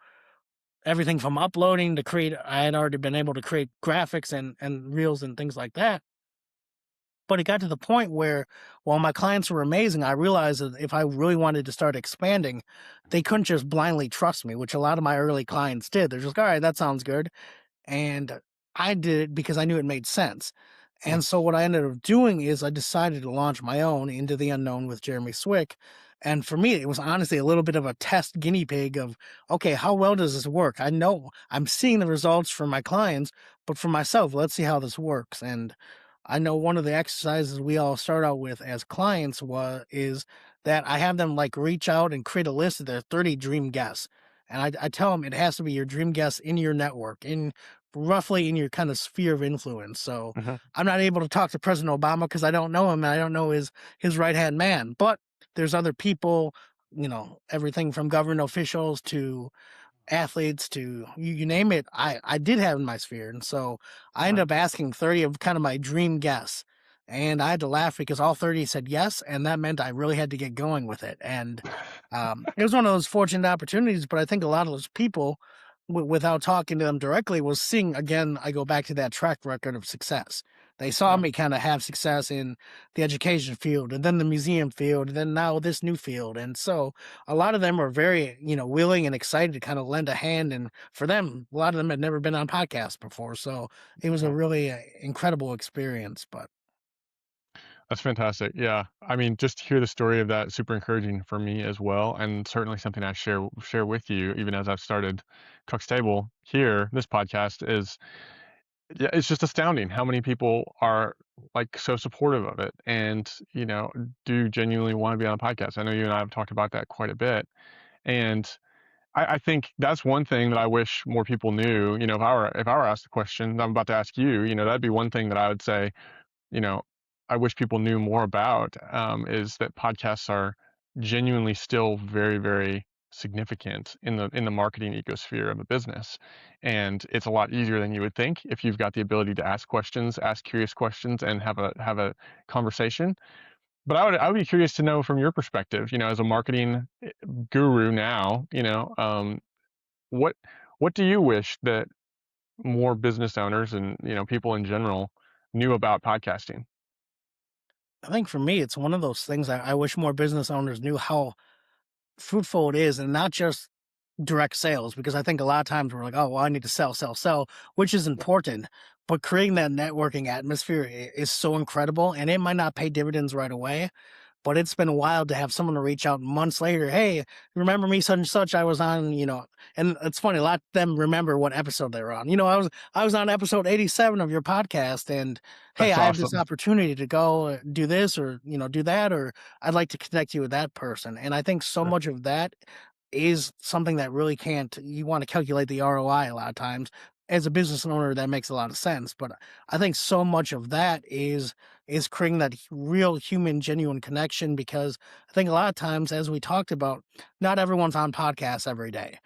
Speaker 2: everything from uploading to create. I had already been able to create graphics and reels and things like that. But it got to the point where, while my clients were amazing, I realized that if I really wanted to start expanding, they couldn't just blindly trust me, which a lot of my early clients did. They're just, all right, that sounds good. And I did it because I knew it made sense.
Speaker 1: Mm.
Speaker 2: And so what I ended up doing is I decided to launch my own Into the Unknown with Jeremy Swick. And for me, it was honestly a little bit of a test guinea pig of, okay, how well does this work? I know I'm seeing the results from my clients, but for myself, let's see how this works. And I know one of the exercises we all start out with as clients is that I have them like reach out and create a list of their 30 dream guests. And I tell them it has to be your dream guests in your network, in roughly in your kind of sphere of influence. So
Speaker 1: Mhm.
Speaker 2: I'm not able to talk to President Obama because I don't know him and I don't know his right hand man. But there's other people, everything from government officials to athletes to you name it, I did have in my sphere. And so I ended
Speaker 1: Right.
Speaker 2: up asking 30 of kind of my dream guests. And I had to laugh because all 30 said yes, and that meant I really had to get going with it. And it was one of those fortunate opportunities, but I think a lot of those people, without talking to them directly, was seeing again. I go back to that track record of success. They saw
Speaker 1: Yeah.
Speaker 2: me kind of have success in the education field, and then the museum field, and then now this new field. And so a lot of them were very, willing and excited to kind of lend a hand. And for them, a lot of them had never been on podcasts before. So it was a
Speaker 1: Mhm.
Speaker 2: really incredible experience. But
Speaker 1: That's fantastic. Yeah. I mean, just to hear the story of that, super encouraging for me as well, and certainly something I share with you, even as I've started Cook's Table here. This podcast is, yeah, it's just astounding how many people are like so supportive of it, and do genuinely want to be on a podcast. I know you and I have talked about that quite a bit, and I think that's one thing that I wish more people knew. If I were asked the question I'm about to ask you, that'd be one thing that I would say. You know, I wish people knew more about, is that podcasts are genuinely still very, very significant in the marketing ecosphere of a business, and it's a lot easier than you would think if you've got the ability to ask questions, ask curious questions, and have a conversation. But I would be curious to know from your perspective, as a marketing guru now, what what do you wish that more business owners and people in general knew about podcasting?
Speaker 2: I think for me, it's one of those things I wish more business owners knew how fruitful it is, and not just direct sales, because I think a lot of times we're like, oh, well, I need to sell, sell, sell, which is important. But creating that networking atmosphere is so incredible, and it might not pay dividends right away, but it's been wild to have someone to reach out months later. Hey, remember me, such and such? I was on, and it's funny, a lot of them remember what episode they were on. I was on episode 87 of your podcast, and hey,
Speaker 1: That's
Speaker 2: I have this
Speaker 1: awesome.
Speaker 2: opportunity to go do this, or do that, or I'd like to connect you with that person. And I think so much of that is something that really can't, you want to calculate the ROI a lot of times. As a business owner, that makes a lot of sense. But I think so much of that is creating that real human, genuine connection, because I think a lot of times, as we talked about, not everyone's on podcasts every day.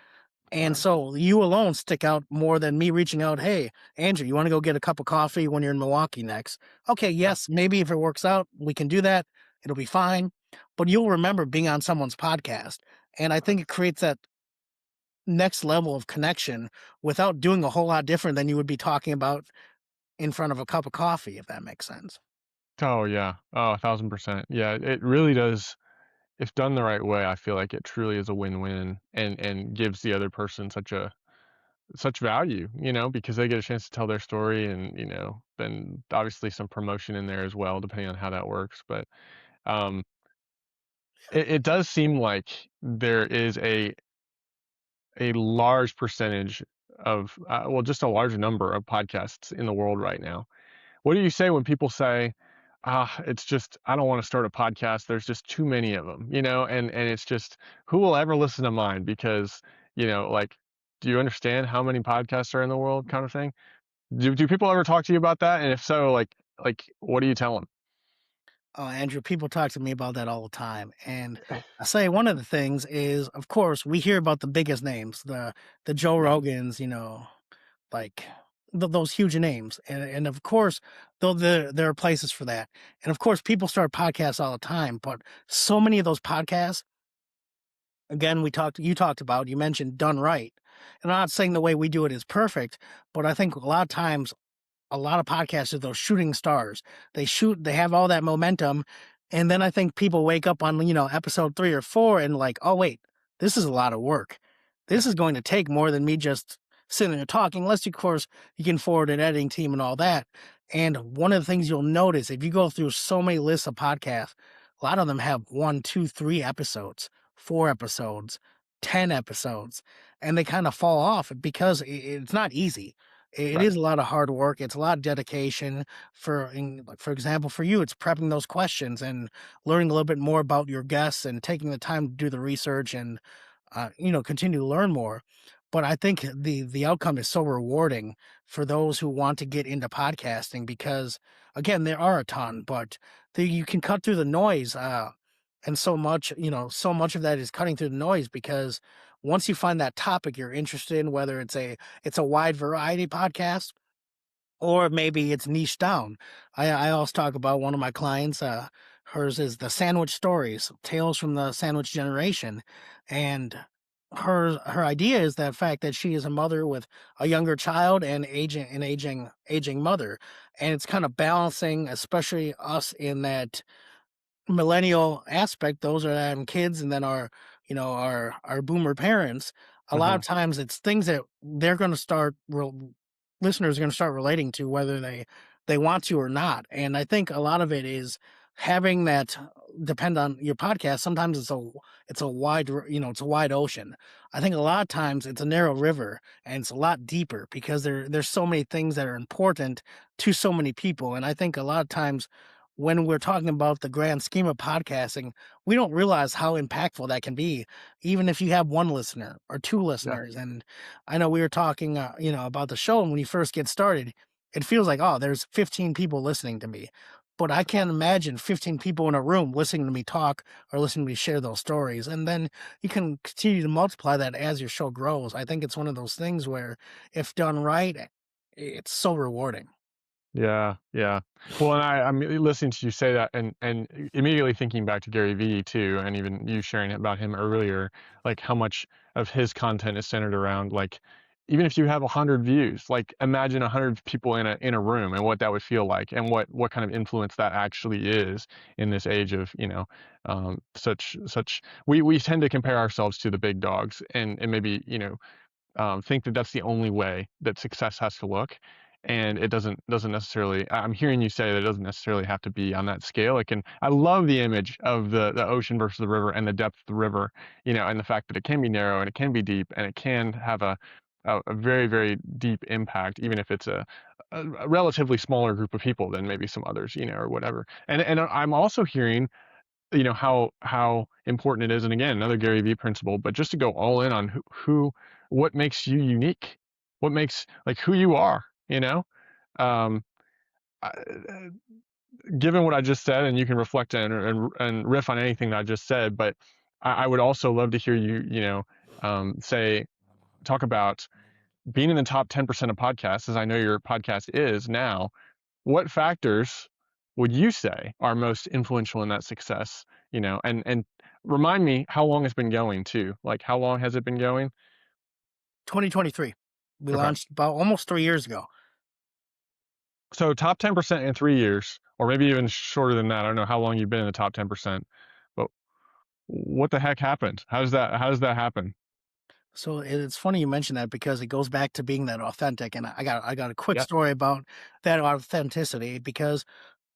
Speaker 2: And
Speaker 1: Right.
Speaker 2: so you alone stick out more than me reaching out. Hey, Andrew, you want to go get a cup of coffee when you're in Milwaukee next? Okay,
Speaker 1: Right.
Speaker 2: yes, maybe if it works out, we can do that. It'll be fine. But you'll remember being on someone's podcast. And I think it creates that next level of connection without doing a whole lot different than you would be talking about in front of a cup of coffee, if that makes sense.
Speaker 1: Oh yeah. Oh, 1,000%. Yeah, it really does. If done the right way, I feel like it truly is a win-win and gives the other person such value, because they get a chance to tell their story and, then obviously some promotion in there as well, depending on how that works. But um, it does seem like there is a large percentage of, well, just a large number of podcasts in the world right now. What do you say when people say, it's just, I don't want to start a podcast. There's just too many of them, and it's just, who will ever listen to mine? Because, like, do you understand how many podcasts are in the world kind of thing? Do people ever talk to you about that? And if so, like, what do you tell them?
Speaker 2: Oh, Andrew, people talk to me about that all the time. And I say one of the things is, of course, we hear about the biggest names, the Joe
Speaker 1: Right.
Speaker 2: Rogans, like those huge names. And of course, though there are places for that. And of course, people start podcasts all the time, but so many of those podcasts, again, you talked about, you mentioned done right. And I'm not saying the way we do it is perfect, but I think a lot of times a lot of podcasts are those shooting stars. They have all that momentum, and then I think people wake up on, episode 3 or 4 and like, "Oh, wait, this is a lot of work. This is going to take more than me just sitting there talking," unless, of course, you can forward an editing team and all that. And one of the things you'll notice if you go through so many lists of podcasts, a lot of them have 1, 2, 3 episodes, 4 episodes, 10 episodes, and they kinda fall off because it's not easy. It
Speaker 1: Right.
Speaker 2: is a lot of hard work. It's a lot of dedication like, for example, for you, it's prepping those questions and learning a little bit more about your guests and taking the time to do the research and, continue to learn more. But I think the outcome is so rewarding for those who want to get into podcasting because, again, there are a ton, but you can cut through the noise. And so much of that is cutting through the noise because once you find that topic you're interested in, whether it's a wide variety podcast or maybe it's niche down. I always talk about one of my clients, hers is the sandwich stories, tales from the sandwich generation. And her idea is the fact that she is a mother with a younger child and aging mother. And it's kind of balancing, especially us in that millennial aspect, those are having kids and then our boomer parents, a lot of
Speaker 1: Hmm.
Speaker 2: times it's things that they're going to listeners are going to start relating to whether they want to or not. And I think a lot of it is having that depend on your podcast. Sometimes it's a wide ocean. I think a lot of times it's a narrow river and it's a lot deeper because there's so many things that are important to so many people. And I think a lot of times when we're talking about the grand scheme of podcasting, we don't realize how impactful that can be, even if you have one listener or two
Speaker 1: Yeah.
Speaker 2: listeners. And I know we were talking, about the show, and when you first get started, it feels like, oh, there's 15 people listening to me. but I can't imagine 15 people in a room listening to me talk or listening to me share those stories. And then you can continue to multiply that as your show grows. I think it's one of those things where, if done right, it's so rewarding.
Speaker 1: Yeah, yeah. Well, and I'm listening to you say that, and immediately thinking back to Gary Vee too, and even you sharing about him earlier, like how much of his content is centered around like, even if you have 100 views, like imagine 100 people in a room and what that would feel like, and what kind of influence that actually is in this age of such we tend to compare ourselves to the big dogs, and maybe think that that's the only way that success has to look, and it doesn't necessarily. I'm hearing you say that it doesn't necessarily have to be on that scale. It can. I love the image of the ocean versus the river and the depth of the river, and the fact that it can be narrow and it can be deep and it can have a very very deep impact, even if it's a relatively smaller group of people than maybe some others, or whatever. And I'm also hearing how important it is, and again another Gary Vee principle, but just to go all in on what makes you unique, what makes like who you are, um I, given what I just said, and you can reflect and riff on anything that I just said, but I would also love to hear you say talk about being in the top 10% of podcasts, as I know your podcast is now. What factors would you say are most influential in that success? And remind me how long it's been going too. Like how long has it been going?
Speaker 2: 2023. We
Speaker 1: Okay.
Speaker 2: launched about almost 3 years ago.
Speaker 1: So top 10% in 3 years, or maybe even shorter than that. I don't know how long you've been in the top 10%, but what the heck happened? How does that happen?
Speaker 2: So it's funny you mention that because it goes back to being that authentic. And I got a quick
Speaker 1: Yeah.
Speaker 2: story about that authenticity because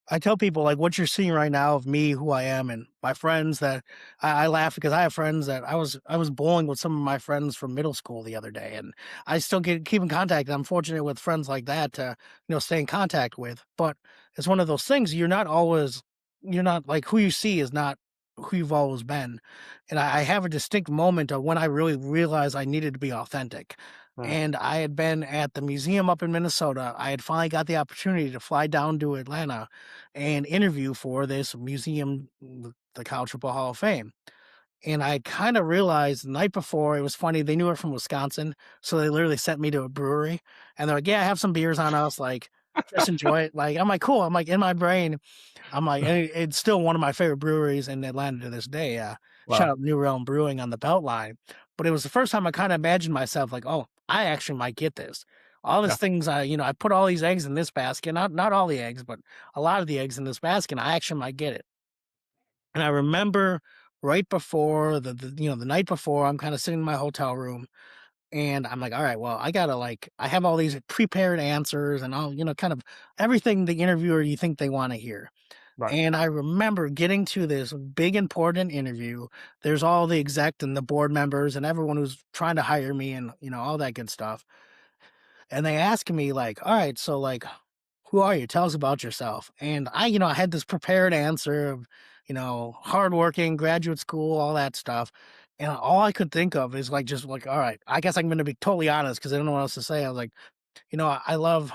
Speaker 2: I tell people like what you're seeing right now of me, who I am, and my friends that I laugh because I have friends that I was bowling with some of my friends from middle school the other day, and I still keep in contact. I'm fortunate with friends like that to stay in contact with. But it's one of those things you're not like who you see is not who you've always been. And I have a distinct moment of when I really realized I needed to be authentic.
Speaker 1: Mm.
Speaker 2: And I had been at the museum up in Minnesota. I had finally got the opportunity to fly down to Atlanta and interview for this museum, the College Football Hall of Fame. And I kind of realized the night before, it was funny. They knew it from Wisconsin. So they literally sent me to a brewery and they're like, yeah, have some beers on us. Like, just enjoy it. Like, I'm like, cool. I'm like, in my brain, I'm like, and it's still one of my favorite breweries in Atlanta to this day. Shout
Speaker 1: Wow.
Speaker 2: out New Realm Brewing on the Beltline. But it was the first time I kind of imagined myself like, oh, I actually might get this. All these
Speaker 1: Yeah.
Speaker 2: things, I put all these eggs in this basket. Not all the eggs, but a lot of the eggs in this basket. I actually might get it. And I remember right before the night before, I'm kind of sitting in my hotel room and I'm like, all right, well, I gotta I have all these prepared answers and all, kind of everything the interviewer you think they want to hear.
Speaker 1: Right.
Speaker 2: And I remember getting to this big important interview. There's all the exec and the board members and everyone who's trying to hire me and all that good stuff. And they asked me like, all right, so like who are you? Tell us about yourself. And I had this prepared answer of, hardworking, graduate school, all that stuff. And all I could think of is like, just like, all right, I guess I'm going to be totally honest because I don't know what else to say. I was like, I love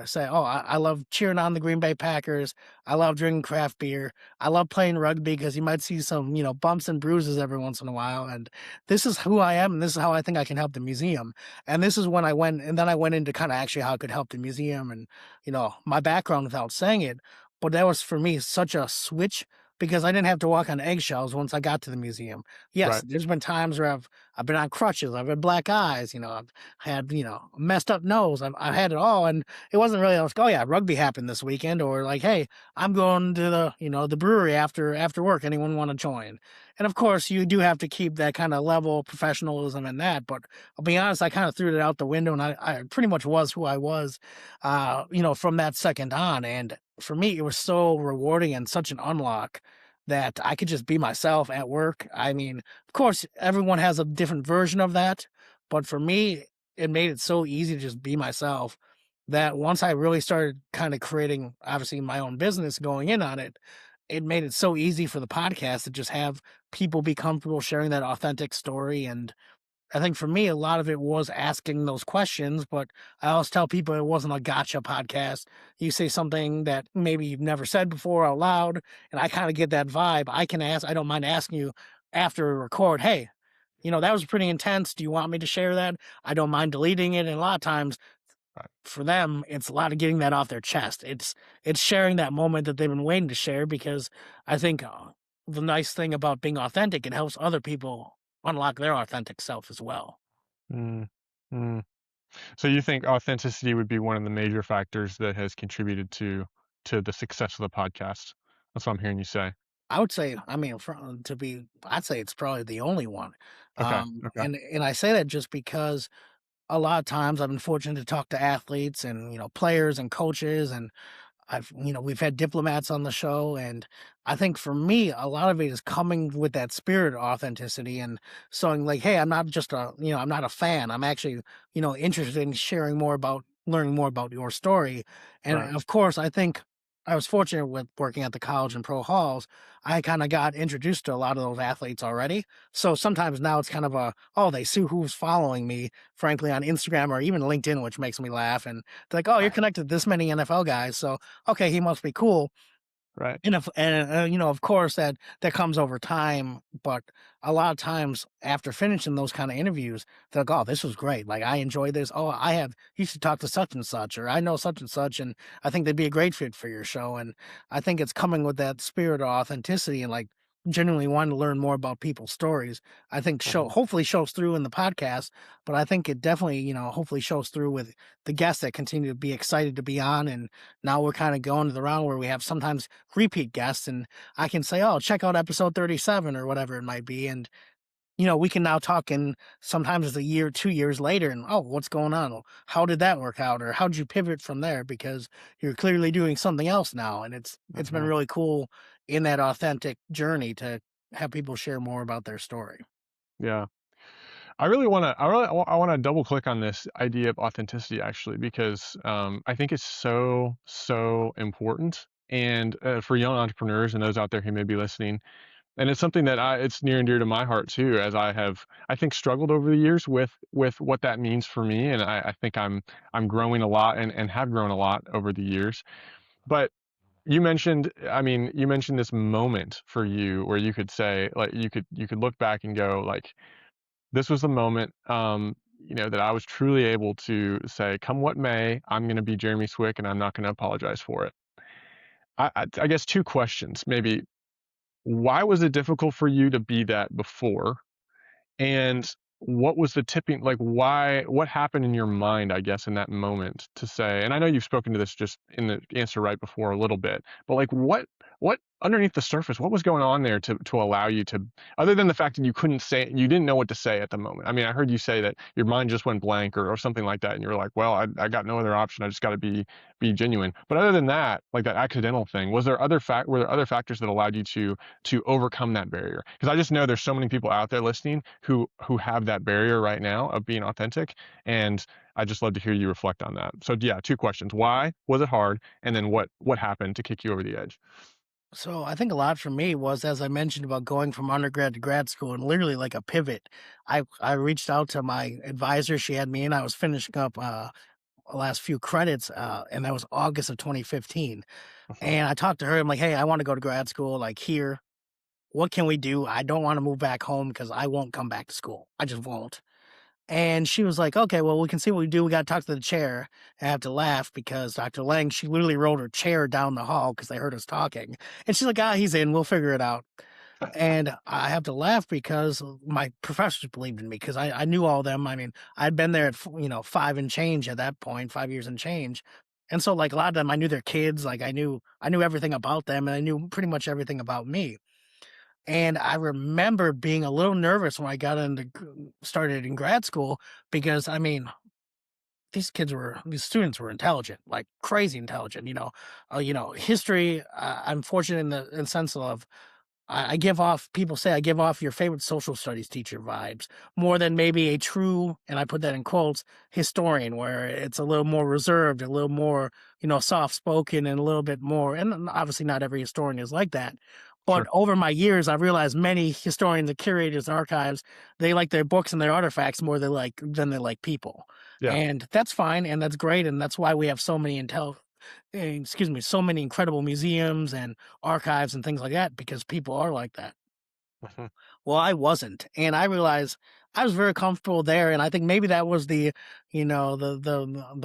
Speaker 2: say, "Oh, I love cheering on the Green Bay Packers. I love drinking craft beer. I love playing rugby because you might see some, bumps and bruises every once in a while. And this is who I am, and this is how I think I can help the museum." And this is when I went, and then I went into kind of actually how I could help the museum and my background without saying it. But that was for me such a switch because I didn't have to walk on eggshells once I got to the museum. Yes,
Speaker 1: Right.
Speaker 2: there's been times where I've been on crutches, I've had black eyes, I've had a messed up nose, I've had it all, and it wasn't really like, oh yeah, rugby happened this weekend, or like, hey, I'm going to the brewery after work. Anyone want to join? And of course, you do have to keep that kind of level of professionalism in that. But I'll be honest, I kind of threw it out the window, and I pretty much was who I was, from that second on. And for me, it was so rewarding and such an unlock that I could just be myself at work. I mean, of course, everyone has a different version of that, but for me, it made it so easy to just be myself that once I really started kind of creating, obviously, my own business going in on it, it made it so easy for the podcast to just have people be comfortable sharing that authentic story. And I think for me, a lot of it was asking those questions, but I always tell people it wasn't a gotcha podcast. You say something that maybe you've never said before out loud, and I kind of get that vibe. I don't mind asking you after we record, hey, that was pretty intense. Do you want me to share that? I don't mind deleting it. And a lot of times
Speaker 1: Right.
Speaker 2: for them, it's a lot of getting that off their chest. It's sharing that moment that they've been waiting to share because I think the nice thing about being authentic, it helps other people unlock their authentic self as well.
Speaker 1: Mm, mm. So you think authenticity would be one of the major factors that has contributed to the success of the podcast? That's what I'm hearing you say.
Speaker 2: I would say, I mean, I'd say it's probably the only one.
Speaker 1: Okay. Okay.
Speaker 2: And I say that just because a lot of times I've been fortunate to talk to athletes and, players and coaches, and we've had diplomats on the show, and I think for me, a lot of it is coming with that spirit of authenticity and showing like, hey, I'm not a fan. I'm actually, interested in learning more about your story. And
Speaker 1: Right.
Speaker 2: of course, I think I was fortunate with working at the college and pro halls. I kind of got introduced to a lot of those athletes already. So sometimes now it's kind of oh, they see who's following me, frankly, on Instagram or even LinkedIn, which makes me laugh. And they're like, oh, you're
Speaker 1: Right.
Speaker 2: connected to this many NFL guys. So okay, he must be cool.
Speaker 1: Right.
Speaker 2: Of course, that comes over time, but a lot of times after finishing those kind of interviews, they're like, "Oh, this was great. Like, I enjoyed this. Oh, you should talk to such and such, or I know such and such, and I think they'd be a great fit for your show." And I think it's coming with that spirit of authenticity and like genuinely wanting to learn more about people's stories. I think
Speaker 1: Mhm.
Speaker 2: hopefully shows through in the podcast, but I think it definitely, hopefully shows through with the guests that continue to be excited to be on. And now we're kind of going to the round where we have sometimes repeat guests, and I can say, "Oh, check out episode 37 or whatever it might be." And we can now talk in sometimes it's a year, 2 years later, and oh, what's going on? Well, how did that work out? Or how did you pivot from there? Because you're clearly doing something else now. And it's been
Speaker 1: Mhm.
Speaker 2: really cool in that authentic journey to have people share more about their story.
Speaker 1: Yeah. I really want to double click on this idea of authenticity actually because I think it's so important and for young entrepreneurs and those out there who may be listening, and it's something that it's near and dear to my heart too, as I think struggled over the years with what that means for me, and I think I'm growing a lot and have grown a lot over the years. But you mentioned this moment for you where you could say like you could look back and go like this was the moment, that I was truly able to say, "Come what may, I'm gonna be Jeremy Swick, and I'm not gonna apologize for it." I guess 2 questions, maybe. Why was it difficult for you to be that before? And what was the tipping like, what happened in your mind, I guess, in that moment to say and I know you've spoken to this just in the answer right before a little bit, but, like, what underneath the surface, what was going on there to allow you to other than the fact that you didn't know what to say at the moment. I mean, I heard you say that your mind just went blank or something like that, and you were like, "Well, I got no other option. I just gotta be genuine." But other than that, like, that accidental thing, were there other factors that allowed you to overcome that barrier? Because I just know there's so many people out there listening who have that barrier right now of being authentic, and I just love to hear you reflect on that. So yeah, 2 questions. Why was it hard? And then what happened to kick you over the edge?
Speaker 2: So I think a lot for me was, as I mentioned, about going from undergrad to grad school and literally like a pivot. I reached out to my advisor. She had me in. I was finishing up last few credits, and that was August of 2015.
Speaker 1: Mhm.
Speaker 2: And I talked to her. I'm like, hey, I want to go to grad school. Like here, what can we do? I don't want to move back home because I won't come back to school. I just won't. And she was like, okay, well, we can see what we do. We got to talk to the chair. And I have to laugh because Dr. Lang, she literally rolled her chair down the hall because they heard us talking. And she's like, he's in. We'll figure it out. And I have to laugh because my professors believed in me because I knew all of them. I mean, I'd been there at, 5 and change at that point, 5 years and change. And so like a lot of them, I knew their kids. Like I knew everything about them and I knew pretty much everything about me. And I remember being a little nervous when I started in grad school because I mean, these students were intelligent, like crazy intelligent, history. I'm fortunate in the sense of I give off, people say I give off your favorite social studies teacher vibes more than maybe a true, and I put that in quotes, historian, where it's a little more reserved, a little more, soft spoken, and a little bit more. And obviously, not every historian is like that. But
Speaker 1: Sure.
Speaker 2: over my years, I realized many historians and curators and archives, they like their books and their artifacts more than they like people.
Speaker 1: Yeah.
Speaker 2: And that's fine and that's great. And that's why we have so many incredible museums and archives and things like that, because people are like that.
Speaker 1: Mhm.
Speaker 2: Well, I wasn't, and I realized I was very comfortable there, and I think maybe that was the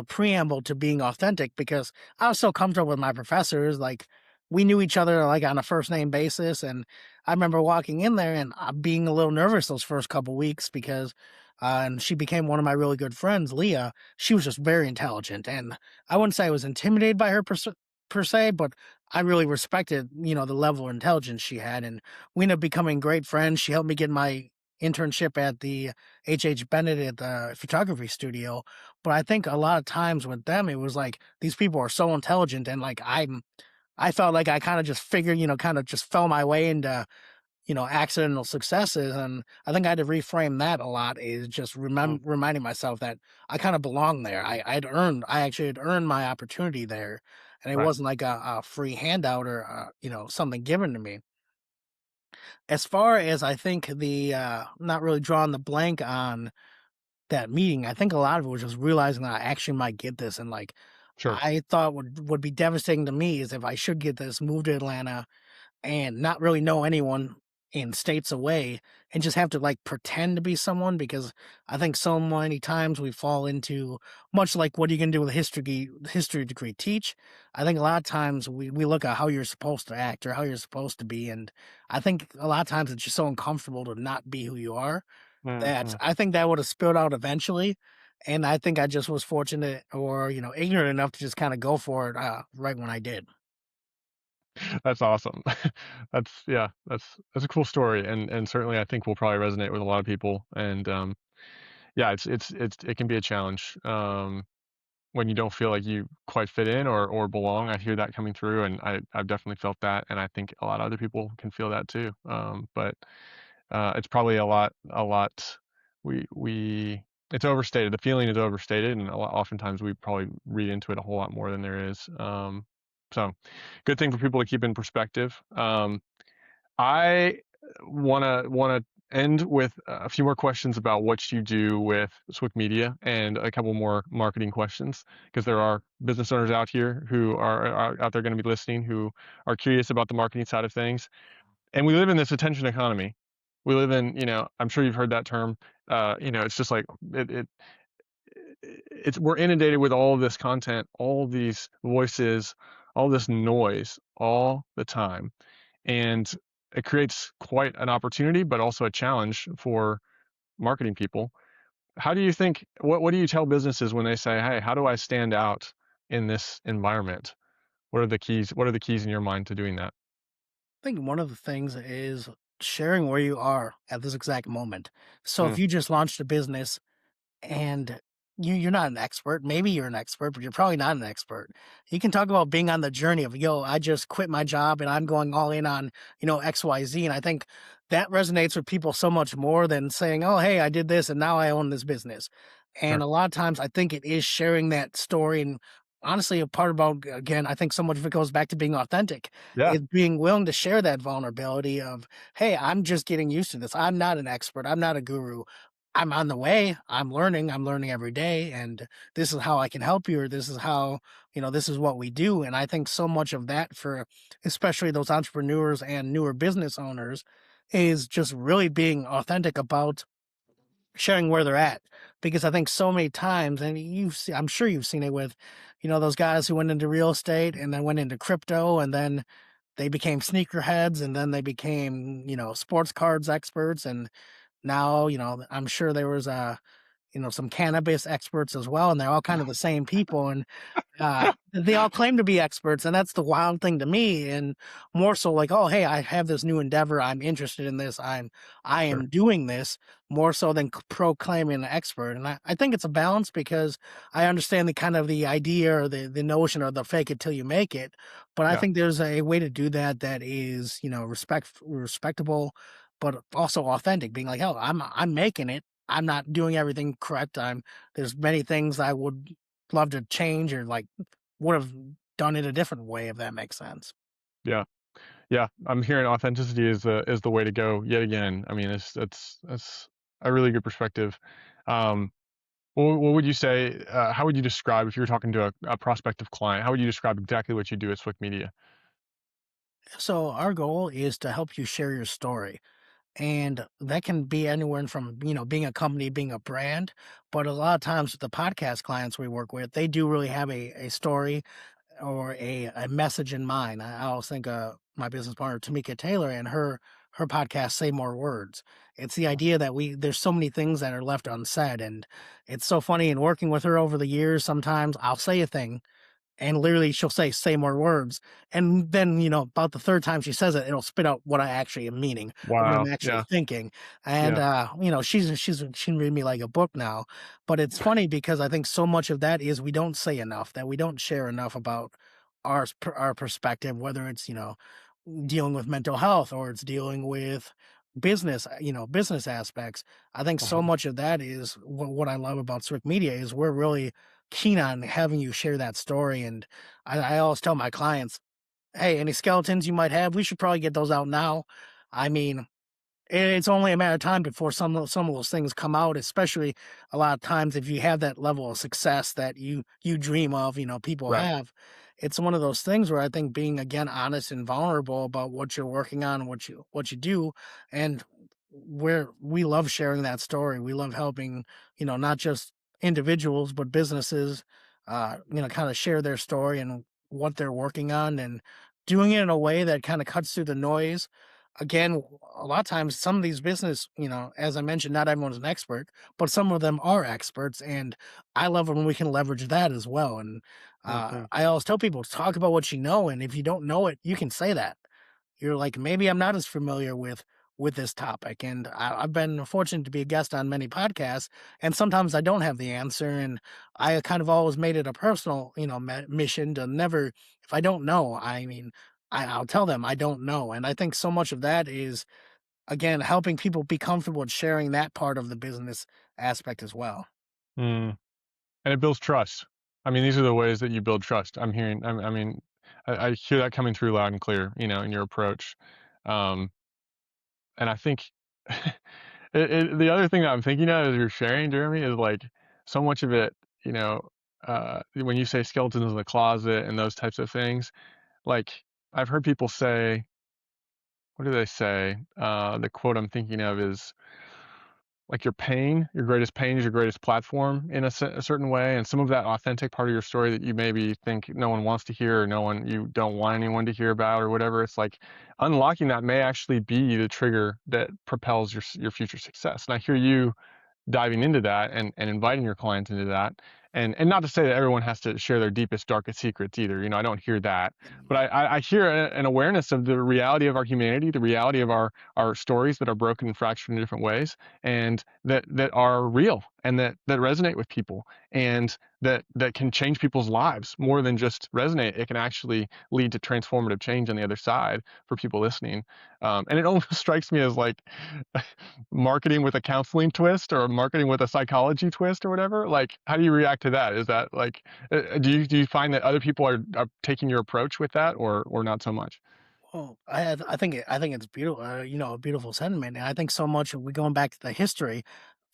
Speaker 2: preamble to being authentic, because I was so comfortable with my professors, like, we knew each other, like, on a first name basis, and I remember walking in there and, being a little nervous those first couple weeks because and she became one of my really good friends, Leah. She was just very intelligent, and I wouldn't say I was intimidated by her per se, but I really respected, the level of intelligence she had, and we ended up becoming great friends. She helped me get my internship at the H. Bennett photography studio. But I think a lot of times with them, it was like these people are so intelligent, and like I felt like I kind of just figured, kind of just fell my way into accidental successes, and I think I had to reframe that a lot. Is just
Speaker 1: Mm.
Speaker 2: reminding myself that I kind of belong there. I actually had earned my opportunity there, and it
Speaker 1: Right.
Speaker 2: wasn't like a free handout or something given to me. As far as I think not really drawing the blank on that meeting, I think a lot of it was just realizing that I actually might get this, and, like,
Speaker 1: Sure.
Speaker 2: I thought would be devastating to me is if I should get this, move to Atlanta, and not really know anyone in states away and just have to like pretend to be someone, because I think so many times we fall into, much like what are you going to do with a history degree teach. I think a lot of times we look at how you're supposed to act or how you're supposed to be. And I think a lot of times it's just so uncomfortable to not be who you are that
Speaker 1: Mhm.
Speaker 2: I think that would have spilled out eventually. And I think I just was fortunate or, ignorant enough to just kind of go for it right when I did.
Speaker 1: That's awesome. Yeah, that's a cool story, and certainly I think will probably resonate with a lot of people, and, yeah, it can be a challenge, when you don't feel like you quite fit in or belong. I hear that coming through, and I've definitely felt that, and I think a lot of other people can feel that too, but it's probably a lot we it's overstated. The feeling is overstated, and oftentimes we probably read into it a whole lot more than there is. So good thing for people to keep in perspective. I wanna end with a few more questions about what you do with SWICKMedia and a couple more marketing questions, because there are business owners out here who are out there going to be listening who are curious about the marketing side of things. And we live in this attention economy. We live in, I'm sure you've heard that term. It's just like it's we're inundated with all of this content, all these voices, all this noise all the time. And it creates quite an opportunity, but also a challenge for marketing people. How do you think what do you tell businesses when they say, "Hey, how do I stand out in this environment?" What are the keys? What are the keys in your mind to doing that?
Speaker 2: I think one of the things is sharing where you are at this exact moment. So
Speaker 1: Mm,
Speaker 2: if you just launched a business and you're not an expert, maybe you're an expert, but you're probably not an expert. You can talk about being on the journey of, yo, I just quit my job and I'm going all in on, XYZ. And I think that resonates with people so much more than saying, oh, hey, I did this and now I own this business. And
Speaker 1: sure.
Speaker 2: a lot of times I think it is sharing that story. And honestly, a part about, again, I think so much of it goes back to being authentic,
Speaker 1: Yeah.
Speaker 2: is being willing to share that vulnerability of, hey, I'm just getting used to this. I'm not an expert. I'm not a guru. I'm on the way. I'm learning every day. And this is how I can help you, or this is how, this is what we do. And I think so much of that for especially those entrepreneurs and newer business owners is just really being authentic about sharing where they're at. Because I think so many times, and I'm sure you've seen it with, those guys who went into real estate and then went into crypto and then they became sneakerheads and then they became, sports cards experts. And now, I'm sure there was some cannabis experts as well, and they're all kind of the same people, and they all claim to be experts, and that's the wild thing to me. And more so, like, oh, hey, I have this new endeavor. I'm interested in this. I
Speaker 1: Sure.
Speaker 2: am doing this more so than proclaiming an expert. And I think it's a balance because I understand the kind of the idea or the notion or the fake it till you make it. But I
Speaker 1: Yeah.
Speaker 2: think there's a way to do that that is, respectable, but also authentic. Being like, oh, I'm making it. I'm not doing everything correct. There's many things I would love to change or like would have done it a different way, if that makes sense.
Speaker 1: Yeah. Yeah, I'm hearing authenticity is the way to go yet again. I mean, it's a really good perspective. Um, what would you say? How would you describe if you were talking to a prospective client? How would you describe exactly what you do at Swick Media?
Speaker 2: So our goal is to help you share your story. And that can be anywhere from, being a company, being a brand. But a lot of times with the podcast clients we work with, they do really have a story or a message in mind. I always think my business partner Tamika Taylor and her podcast Say More Words. It's the idea that there's so many things that are left unsaid, and it's so funny in working with her over the years. Sometimes I'll say a thing and literally she'll say more words, and then, about the third time she says it, it'll spit out what I actually am meaning or what I'm
Speaker 1: Wow.
Speaker 2: actually
Speaker 1: Yeah.
Speaker 2: thinking, and,
Speaker 1: Yeah.
Speaker 2: she can read me like a book now, but it's funny because I think so much of that is we don't say enough, that we don't share enough about our perspective, whether it's, dealing with mental health or it's dealing with business aspects. I think so
Speaker 1: Uh-huh.
Speaker 2: much of that is what I love about Swick Media is we're really keen on having you share that story. And I always tell my clients, hey, any skeletons you might have, we should probably get those out now. I mean, it's only a matter of time before some of those things come out, especially a lot of times if you have that level of success that you dream of, people
Speaker 1: Right.
Speaker 2: have. It's one of those things where I think being again honest and vulnerable about what you're working on, what you do, and where we love sharing that story. We love helping, not just individuals but businesses, kind of share their story and what they're working on and doing it in a way that kind of cuts through the noise. Again, a lot of times some of these business, as I mentioned, not everyone's an expert, but some of them are experts. And I love when we can leverage that as well. And
Speaker 1: Mhm.
Speaker 2: I always tell people talk about what you know. And if you don't know it, you can say that. You're like, maybe I'm not as familiar with this topic. And I've been fortunate to be a guest on many podcasts. And sometimes I don't have the answer. And I kind of always made it a personal, mission to never, if I don't know, I mean, I'll tell them I don't know. And I think so much of that is again, helping people be comfortable with sharing that part of the business aspect as well.
Speaker 1: Mm. And it builds trust. I mean, these are the ways that you build trust. I'm hearing. I mean, I hear that coming through loud and clear. In your approach. Um, and I think the other thing that I'm thinking of as you're sharing, Jeremy, is like so much of it. You know, when you say skeletons in the closet and those types of things, like I've heard people say, what do they say? The quote I'm thinking of is like your greatest pain is your greatest platform in a certain way. And some of that authentic part of your story that you maybe think no one wants to hear or you don't want anyone to hear about or whatever, it's like unlocking that may actually be the trigger that propels your future success. And I hear you diving into that and inviting your clients into that. And not to say that everyone has to share their deepest, darkest secrets either. I don't hear that, but I hear an awareness of the reality of our humanity, the reality of our stories that are broken and fractured in different ways, and that are real and that resonate with people, and that can change people's lives more than just resonate. It can actually lead to transformative change on the other side for people listening. And it almost strikes me as like marketing with a counseling twist or marketing with a psychology twist or whatever. Like, how do you react to that? Is that like, do you find that other people are taking your approach with that, or not so much?
Speaker 2: Well, I think it's beautiful, a beautiful sentiment. And I think so much we going back to the history,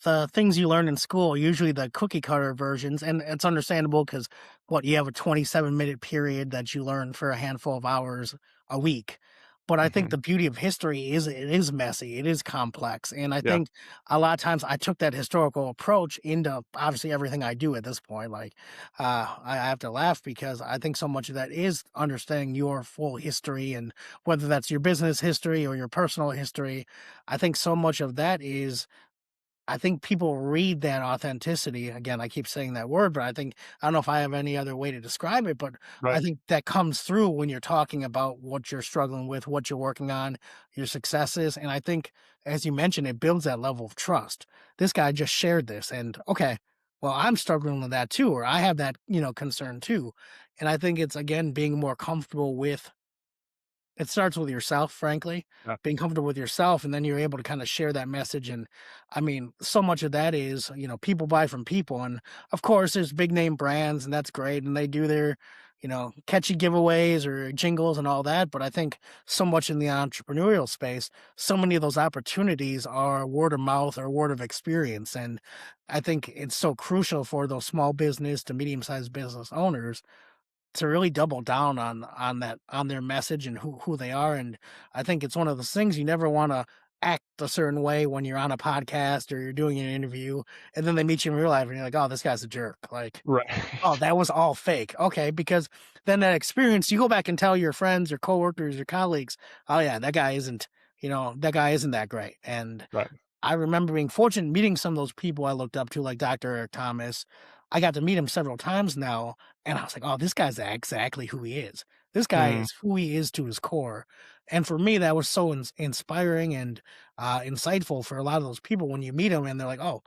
Speaker 2: the things you learn in school, usually the cookie cutter versions, and it's understandable because what you have a 27-minute period that you learn for a handful of hours a week. But I think
Speaker 1: Hmm.
Speaker 2: the beauty of history is it is messy, it is complex. And I
Speaker 1: Yeah.
Speaker 2: think a lot of times I took that historical approach into obviously everything I do at this point. Like I have to laugh because I think so much of that is understanding your full history and whether that's your business history or your personal history. I think so much of that is I think people read that authenticity. Again, I keep saying that word, but I don't know if I have any other way to describe it, but I
Speaker 1: Right.
Speaker 2: think that comes through when you're talking about what you're struggling with, what you're working on, your successes. And I think, as you mentioned, it builds that level of trust. This guy just shared this, and okay, well, I'm struggling with that too, or I have that, concern too. And I think it's again being more comfortable with it starts with yourself, frankly,
Speaker 1: Yeah.
Speaker 2: being comfortable with yourself, and then you're able to kinda share that message, and, I mean, so much of that is, people buy from people, and, of course, there's big name brands, and that's great, and they do their catchy giveaways or jingles and all that. But I think so much in the entrepreneurial space, so many of those opportunities are word of mouth or word of experience. And I think it's so crucial for those small business to medium sized business owners to really double down on their message and who they are. And I think it's one of those things you never want to act a certain way when you're on a podcast or you're doing an interview, and then they meet you in real life and you're like, oh, this guy's a jerk. Like, oh,
Speaker 1: Right.
Speaker 2: that was all fake. Okay, because then that experience, you go back and tell your friends, your coworkers, your colleagues, oh yeah, that guy isn't that great. And
Speaker 1: Right.
Speaker 2: I remember being fortunate meeting some of those people I looked up to, like Dr. Eric Thomas. I got to meet him several times now, and I was like, "Oh, this guy's exactly who he is. This guy
Speaker 1: Mm,
Speaker 2: is who he is to his core." And for me, that was so inspiring and insightful for a lot of those people when you meet him, and they're like, "Oh,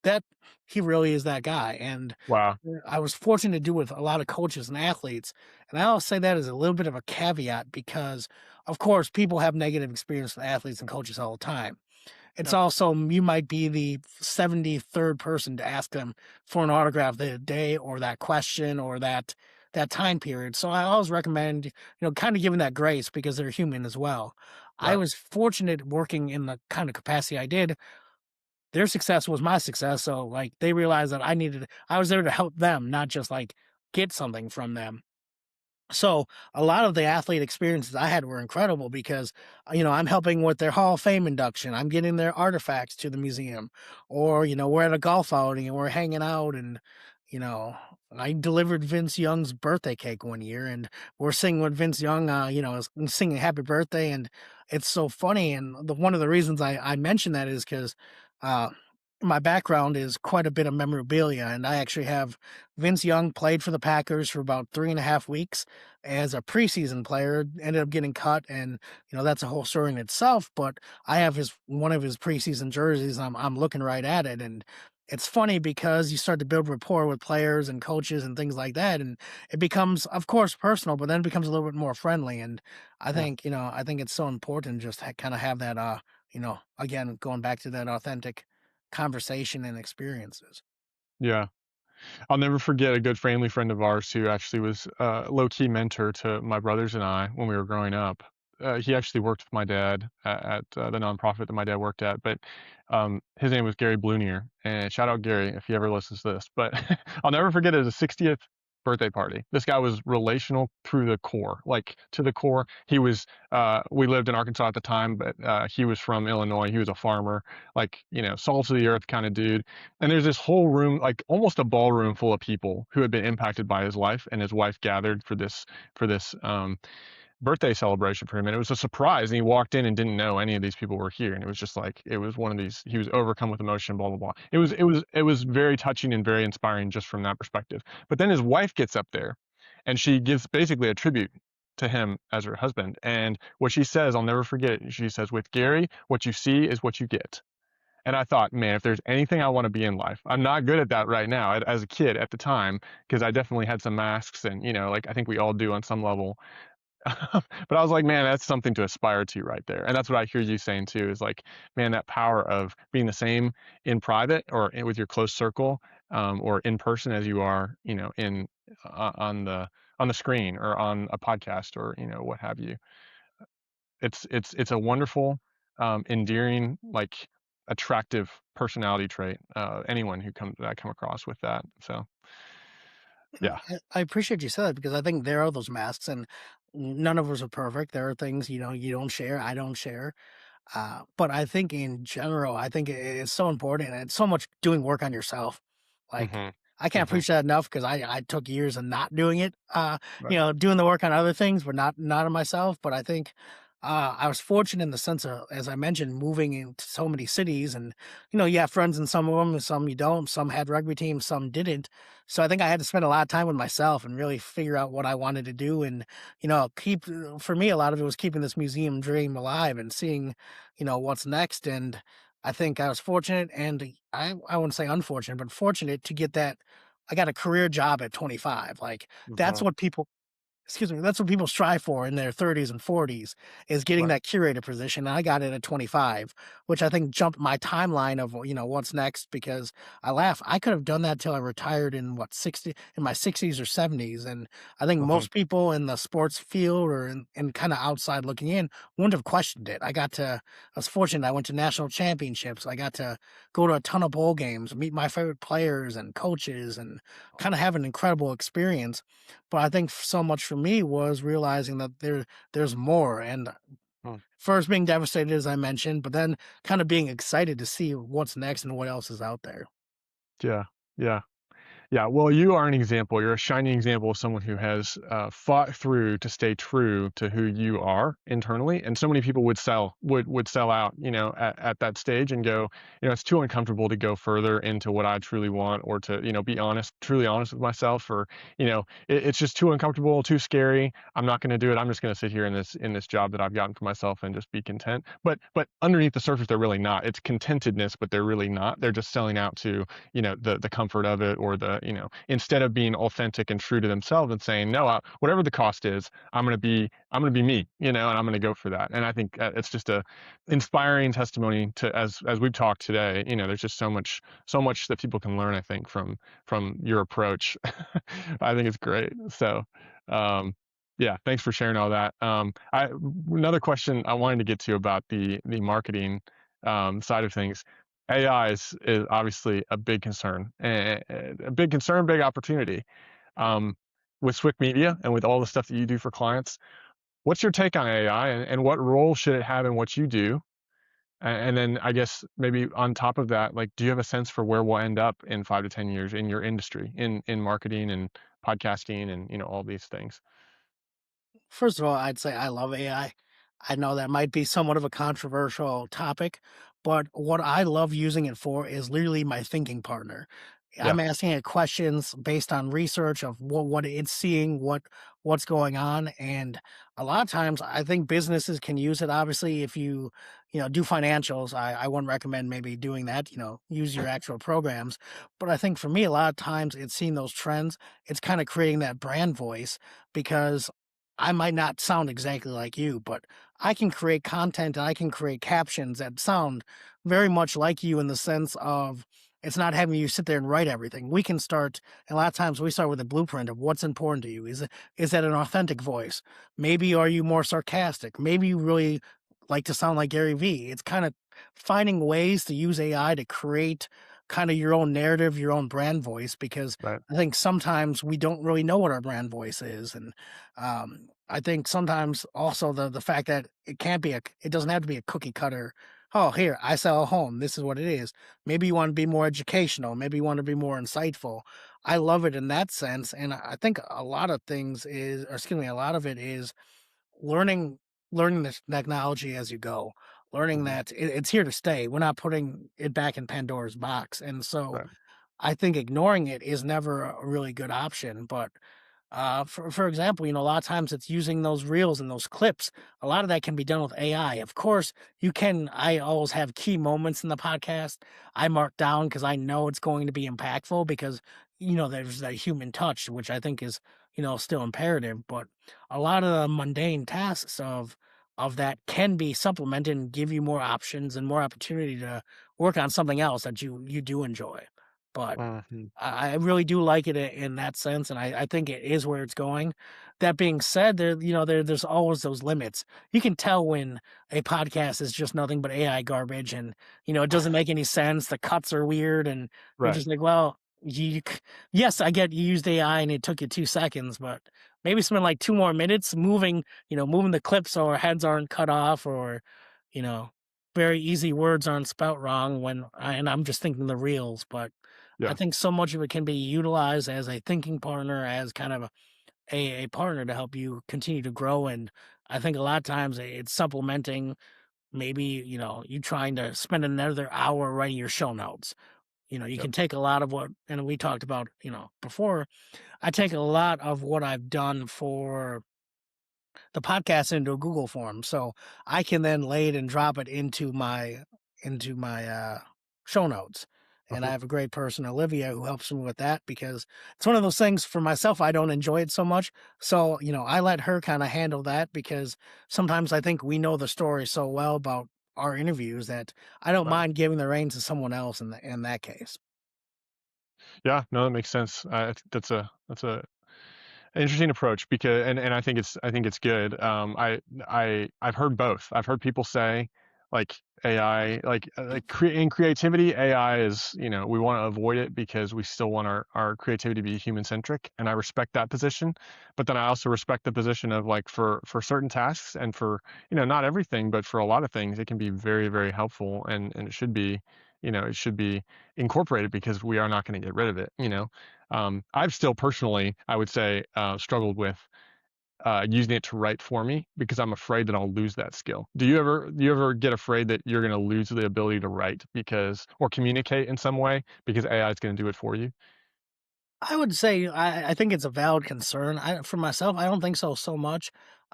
Speaker 2: that he really is that guy." And
Speaker 1: wow.
Speaker 2: I was fortunate to do with a lot of coaches and athletes, and I always say that as a little bit of a caveat because, of course, people have negative experience with athletes and coaches all the time. It's
Speaker 1: Yep.
Speaker 2: also you might be the 73rd person to ask them for an autograph that day or that question or that time period. So I always recommend, kind of giving that grace because they're human as well. I
Speaker 1: Right.
Speaker 2: was fortunate working in the kind of capacity I did. Their success was my success. So like they realized that I was there to help them, not just like get something from them. So a lot of the athlete experiences I had were incredible because, I'm helping with their Hall of Fame induction. I'm getting their artifacts to the museum, or we're at a golf outing and we're hanging out, and you know, I delivered Vince Young's birthday cake one year, and we're singing with Vince Young, is singing Happy Birthday, and it's so funny. And one of the reasons I mention that is because. Uh, my background is quite a bit of memorabilia, and I actually have Vince Young played for the Packers for about 3.5 weeks as a preseason player, ended up getting cut, and that's a whole story in itself. But I have his one of his preseason jerseys. I'm looking right at it, and it's funny because you start to build rapport with players and coaches and things like that, and it becomes, of course, personal, but then it becomes a little bit more friendly. And
Speaker 1: Yeah.
Speaker 2: I think it's so important just to kind of have that, again, going back to that authentic conversation and experiences.
Speaker 1: Yeah. I'll never forget a good family friend of ours who actually was a low key mentor to my brothers and I when we were growing up. He actually worked with my dad at the nonprofit that my dad worked at, but his name was Gary Blunier. And shout out Gary if he ever listens to this. But I'll never forget his 60th birthday party. This guy was relational through the core, like to the core. We lived in Arkansas at the time, but he was from Illinois. He was a farmer, like, salt of the earth kind of dude. And there's this whole room, like almost a ballroom full of people who had been impacted by his life, and his wife gathered for this birthday celebration for him. And it was a surprise. And he walked in and didn't know any of these people were here. And it was just like it was one of these. He was overcome with emotion. Blah blah blah. It was very touching and very inspiring just from that perspective. But then his wife gets up there, and she gives basically a tribute to him as her husband. And what she says, I'll never forget it. She says, "With Gary, what you see is what you get." And I thought, man, if there's anything I want to be in life, I'm not good at that right now as a kid at the time, because I definitely had some masks and, like I think we all do on some level. But I was like, man, that's something to aspire to right there. And that's what I hear you saying too is like, man, that power of being the same in private or with your close circle, or in person as you are, in on the screen or on a podcast or, what have you. It's a wonderful, endearing, like, attractive personality trait, anyone who that I come across with that, so, yeah.
Speaker 2: I appreciate you said that because I think there are those masks, and none of us are perfect. There are things you don't share, I don't share. But I think in general, I think it's so important, and it's so much doing work on yourself. Like
Speaker 1: Mhm.
Speaker 2: I can't
Speaker 1: Mhm.
Speaker 2: preach that enough because I took years of not doing it.
Speaker 1: Right.
Speaker 2: Doing the work on other things, but not on myself. But I think I was fortunate in the sense of, as I mentioned, moving into so many cities, and you have friends in some of them, and some you don't. Some had rugby teams, some didn't. So I think I had to spend a lot of time with myself and really figure out what I wanted to do, and keep. For me, a lot of it was keeping this museum dream alive and seeing what's next. And I think I was fortunate, and I wouldn't say unfortunate, but fortunate to get that. I got a career job at 25. Like that's
Speaker 1: Mhm.
Speaker 2: what people. excuse me, that's what people strive for in their 30s and 40s is getting
Speaker 1: Right.
Speaker 2: that curator position. And I got it at 25, which I think jumped my timeline of, what's next because I laugh. I could have done that till I retired in what, 60, in my 60s or 70s. And I think
Speaker 1: Uh-huh.
Speaker 2: most people in the sports field or in kind of outside looking in wouldn't have questioned it. I was fortunate. I went to national championships. I got to go to a ton of bowl games, meet my favorite players and coaches, and kind of have an incredible experience. But I think so much for me was realizing that there's more, and
Speaker 1: Mm.
Speaker 2: first being devastated as I mentioned, but then kind of being excited to see what's next and what else is out there.
Speaker 1: Yeah. Yeah. Yeah, well, you are an example. You're a shining example of someone who has fought through to stay true to who you are internally. And so many people would sell out, at that stage and go, it's too uncomfortable to go further into what I truly want, or to, be honest, truly honest with myself, or it's just too uncomfortable, too scary. I'm not going to do it. I'm just going to sit here in this job that I've gotten for myself and just be content. But underneath the surface, they're really not. It's contentedness, but they're really not. They're just selling out to the comfort of it, or instead of being authentic and true to themselves and saying no, whatever the cost is, I'm going to be me, and I'm going to go for that. And I think it's just a inspiring testimony to, as we've talked today. There's just so much that people can learn, I think, from your approach. I think it's great. So um yeah, thanks for sharing all that. Another question I wanted to get to about the marketing side of things. AI is obviously a big concern, a big concern, big opportunity. Um, with Swick Media and with all the stuff that you do for clients, what's your take on AI, and what role should it have in what you do? And then I guess maybe on top of that, like, do you have a sense for where we'll end up in 5 to 10 years in your industry, in marketing and podcasting and all these things?
Speaker 2: First of all, I'd say I love AI. I know that might be somewhat of a controversial topic, but what I love using it for is literally my thinking partner.
Speaker 1: Yeah.
Speaker 2: I'm asking it questions based on research of what it's seeing, what's going on, and a lot of times I think businesses can use it. Obviously, if you do financials, I wouldn't recommend maybe doing that. Use your actual programs. But I think for me, a lot of times it's seeing those trends. It's kind of creating that brand voice because I might not sound exactly like you, but I can create content and I can create captions that sound very much like you in the sense of it's not having you sit there and write everything. We can start, and a lot of times we start with a blueprint of what's important to you. Is that an authentic voice? Maybe are you more sarcastic? Maybe you really like to sound like Gary Vee. It's kind of finding ways to use AI to create kind of your own narrative, your own brand voice, because
Speaker 1: Right.
Speaker 2: I think sometimes we don't really know what our brand voice is. And I think sometimes also the fact that it doesn't have to be a cookie cutter. Oh, here, I sell a home. This is what it is. Maybe you want to be more educational. Maybe you want to be more insightful. I love it in that sense. And I think a lot of things is, or excuse me, a lot of it is learning, learning this technology as you go, learning
Speaker 1: Hmm.
Speaker 2: that it's here to stay. We're not putting it back in Pandora's box. And so
Speaker 1: Right.
Speaker 2: I think ignoring it is never a really good option. But for example, a lot of times it's using those reels and those clips. A lot of that can be done with AI. Of course, you can. I always have key moments in the podcast I mark down because I know it's going to be impactful because there's that human touch, which I think is still imperative. But a lot of the mundane tasks of that can be supplemented and give you more options and more opportunity to work on something else that you do enjoy. But
Speaker 1: Hmm.
Speaker 2: I really do like it in that sense, and I think it is where it's going. That being said, there's always those limits. You can tell when a podcast is just nothing but AI garbage, and it doesn't make any sense. The cuts are weird, and you're
Speaker 1: Right.
Speaker 2: just like, well, yes, I get you used AI and it took you 2 seconds, but maybe spend like 2 more minutes moving the clip so our heads aren't cut off, or you know, very easy words aren't spelt wrong and I'm just thinking the reels, but I
Speaker 1: Yeah.
Speaker 2: think so much of it can be utilized as a thinking partner, as kind of a partner to help you continue to grow. And I think a lot of times it's supplementing maybe, you trying to spend another hour writing your show notes. You
Speaker 1: Yep.
Speaker 2: can take a lot of what, and we talked about, before, I take a lot of what I've done for the podcast into a Google form. So I can then lay it and drop it into my show notes. and I
Speaker 1: Uh-huh.
Speaker 2: have a great person, Olivia, who helps me with that because it's one of those things for myself, I don't enjoy it so much. So, I let her kind of handle that because sometimes I think we know the story so well about our interviews that I don't
Speaker 1: Right.
Speaker 2: mind giving the reins to someone else in that case.
Speaker 1: Yeah, no, that makes sense. That's a interesting approach because and I think it's good. I've heard both. I've heard people say like AI in creativity AI is, we want to avoid it because we still want our creativity to be human centric, and I respect that position. But then I also respect the position of like for certain tasks and for, not everything, but for a lot of things it can be very, very helpful, and it should be incorporated because we are not going to get rid of it. I've still personally, I would say, struggled with using it to write for me because I'm afraid that I'll lose that skill. Do you ever get afraid that you're going to lose the ability to write because or communicate in some way because AI is going to do it for you?
Speaker 2: I would say I think it's a valid concern. For myself, I don't think so much,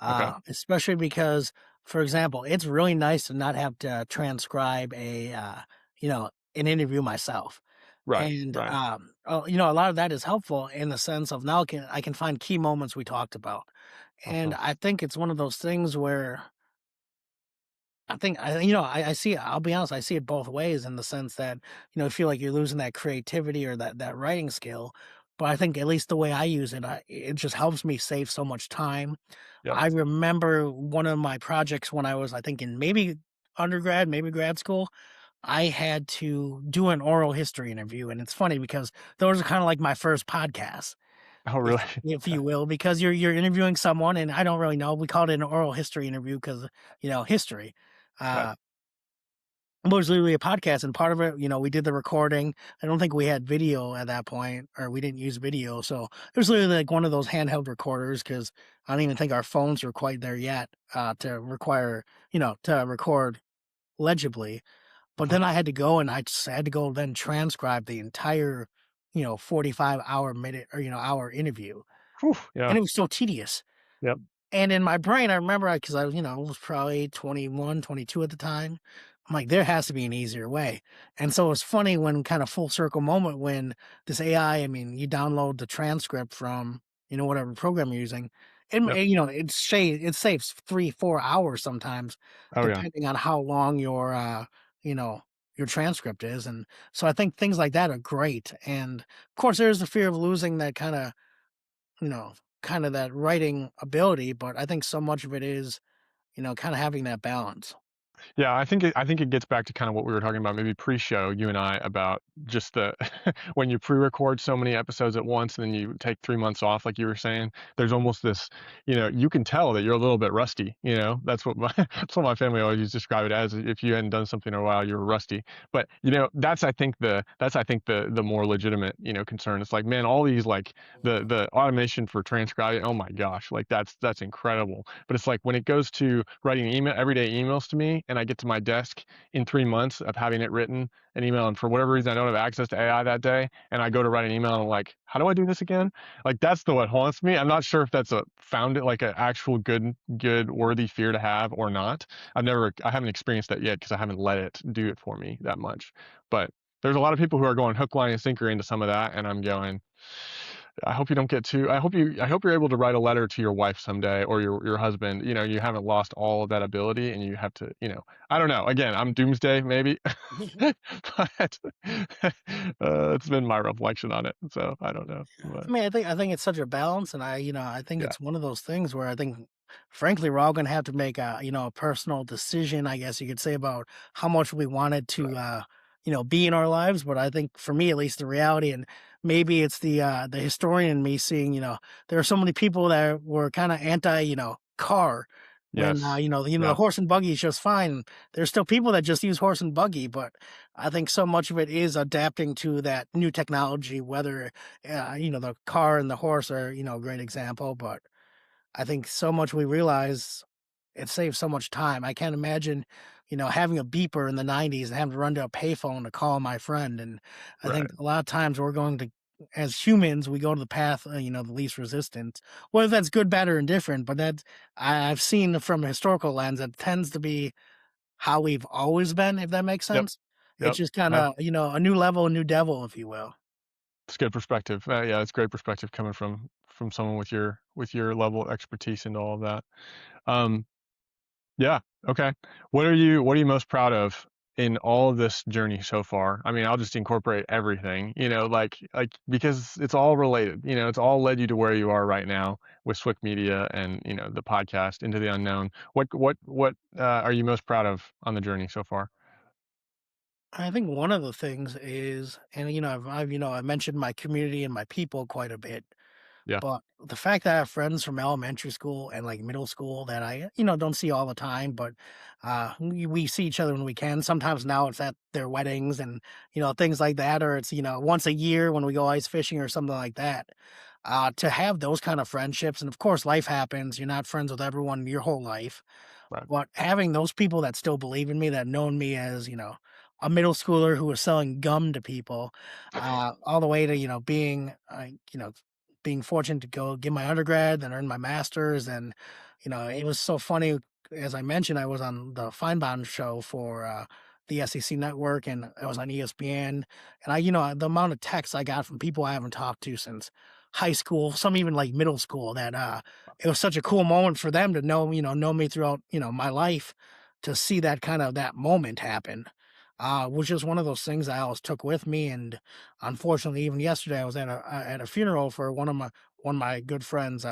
Speaker 1: Okay.
Speaker 2: especially because, for example, it's really nice to not have to transcribe an interview myself.
Speaker 1: Right.
Speaker 2: And,
Speaker 1: Right.
Speaker 2: a lot of that is helpful in the sense of now I can find key moments we talked about. And
Speaker 1: Uh-huh.
Speaker 2: I think it's one of those things where I think I see it. I'll be honest, I see it both ways in the sense that, I feel like you're losing that creativity or that writing skill. But I think at least the way I use it, it just helps me save so much time.
Speaker 1: Yep.
Speaker 2: I remember one of my projects when I was, I think, in maybe undergrad, maybe grad school. I had to do an oral history interview, and it's funny because those are kind of like my first podcasts,
Speaker 1: Oh,
Speaker 2: if
Speaker 1: really?
Speaker 2: if you will, because you're interviewing someone, and I don't really know. We called it an oral history interview because history.
Speaker 1: Right.
Speaker 2: Uh, it was literally a podcast, and part of it, we did the recording. I don't think we had video at that point, or we didn't use video, so it was literally like one of those handheld recorders because I don't even think our phones were quite there yet to record legibly. But
Speaker 1: Uh-huh.
Speaker 2: then I had to go and I just had to go then transcribe the entire, 45-hour minute or hour interview,
Speaker 1: Whew.
Speaker 2: and
Speaker 1: Yeah.
Speaker 2: it was so tedious.
Speaker 1: Yep.
Speaker 2: And in my brain, I remember because was probably 21, 22 at the time. I'm like, there has to be an easier way. And so it's funny when kind of full circle moment when this AI, I mean, you download the transcript from, whatever program you're using.
Speaker 1: Yep.
Speaker 2: It saves 3, 4 hours sometimes,
Speaker 1: Oh, yeah.
Speaker 2: depending on how long you know, your transcript is. And so I think things like that are great. And of course, there's the fear of losing that you know, kind of that writing ability, but I think so much of it is, kind of having that balance.
Speaker 1: Yeah, I think it gets back to kind of what we were talking about maybe pre-show, you and I, about just the when you pre-record so many episodes at once and then you take 3 months off, like you were saying. There's almost this, you can tell that you're a little bit rusty. That's what my that's what my family always used to describe it as. If you hadn't done something in a while, you were rusty. But that's I think the more legitimate concern. It's like, man, all these like the automation for transcribing. Oh my gosh, like that's incredible. But it's like when it goes to writing everyday emails to me, and I get to my desk in 3 months of having it written an email, and for whatever reason I don't have access to AI that day, and I go to write an email and I'm like, how do I do this again? Like that's the what haunts me. I'm not sure if that's a found it like an actual good worthy fear to have or not. I haven't experienced that yet because I haven't let it do it for me that much. But there's a lot of people who are going hook, line, and sinker into some of that, and I'm going, I hope you don't get too. I hope you're able to write a letter to your wife someday or your husband. You haven't lost all of that ability, and you have to. I don't know. Again, I'm doomsday maybe, but it's been my reflection on it. So I don't know, but
Speaker 2: I mean, I think it's such a balance, and I think
Speaker 1: yeah,
Speaker 2: it's one of those things where I think, frankly, we're all going to have to make a personal decision, I guess you could say, about how much we wanted to,
Speaker 1: right.
Speaker 2: be in our lives. But I think for me, at least, the reality, and maybe it's the historian in me seeing, there are so many people that were kind of anti, car. When
Speaker 1: Yes.
Speaker 2: the
Speaker 1: Yep.
Speaker 2: horse and buggy is just fine. There's still people that just use horse and buggy, but I think so much of it is adapting to that new technology, whether the car and the horse are, a great example, but I think so much we realize it saves so much time. I can't imagine, having a beeper in the 90s and having to run to a payphone to call my friend. And I think
Speaker 1: Right.
Speaker 2: a lot of times we're going to, as humans, we go to the path, the least resistance. Whether that's good, bad, or indifferent, but I've seen from a historical lens that tends to be how we've always been, if that makes
Speaker 1: Yep.
Speaker 2: sense. It's
Speaker 1: Yep.
Speaker 2: just
Speaker 1: No,
Speaker 2: kinda, a new level, a new devil, if you will.
Speaker 1: it's good perspective. Yeah, it's great perspective coming from someone with your level of expertise into all of that. Um, yeah, okay. What are you most proud of in all of this journey so far? I mean, I'll just incorporate everything, because it's all related. It's all led you to where you are right now with Swick Media and, the podcast Into the Unknown. What are you most proud of on the journey so far?
Speaker 2: I think one of the things is, and I mentioned my community and my people quite a bit,
Speaker 1: Yeah,
Speaker 2: but the fact that I have friends from elementary school and like middle school that I, don't see all the time, but we see each other when we can. Sometimes now it's at their weddings and, things like that, or it's, once a year when we go ice fishing or something like that. To have those kind of friendships, and of course, life happens. You're not friends with everyone your whole life,
Speaker 1: right.
Speaker 2: but having those people that still believe in me, that known me as, a middle schooler who was selling gum to people, all the way to, being fortunate to go get my undergrad, then earn my master's. And, it was so funny. As I mentioned, I was on the Feinbaum show for the SEC network, and I was on ESPN. And the amount of texts I got from people I haven't talked to since high school, some even like middle school, that it was such a cool moment for them to know me throughout, my life, to see that kind of that moment happen. Was just one of those things I always took with me. And unfortunately, even yesterday, I was at a funeral for one of my good friends,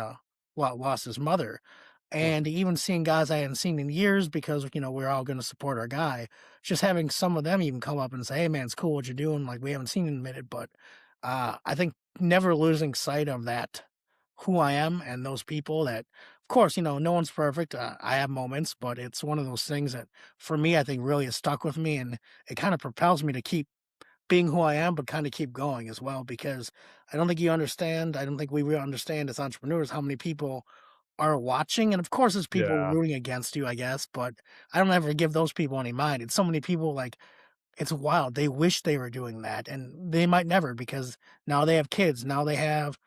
Speaker 2: lost his mother.
Speaker 1: Wow.
Speaker 2: And even seeing guys I hadn't seen in years, because we're all going to support our guy, just having some of them even come up and say, "Hey man, it's cool what you're doing. Like, we haven't seen you in a minute." But I think never losing sight of that, who I am, and those people that, of course, no one's perfect. I have moments, but it's one of those things that, for me, I think really has stuck with me, and it kind of propels me to keep being who I am, but kind of keep going as well. Because I don't think you understand. I don't think we really understand as entrepreneurs how many people are watching. And of course, there's people
Speaker 1: Yeah,
Speaker 2: rooting against you, I guess, but I don't ever give those people any mind. It's so many people, like, it's wild. They wish they were doing that, and they might never, because now they have kids. Now they have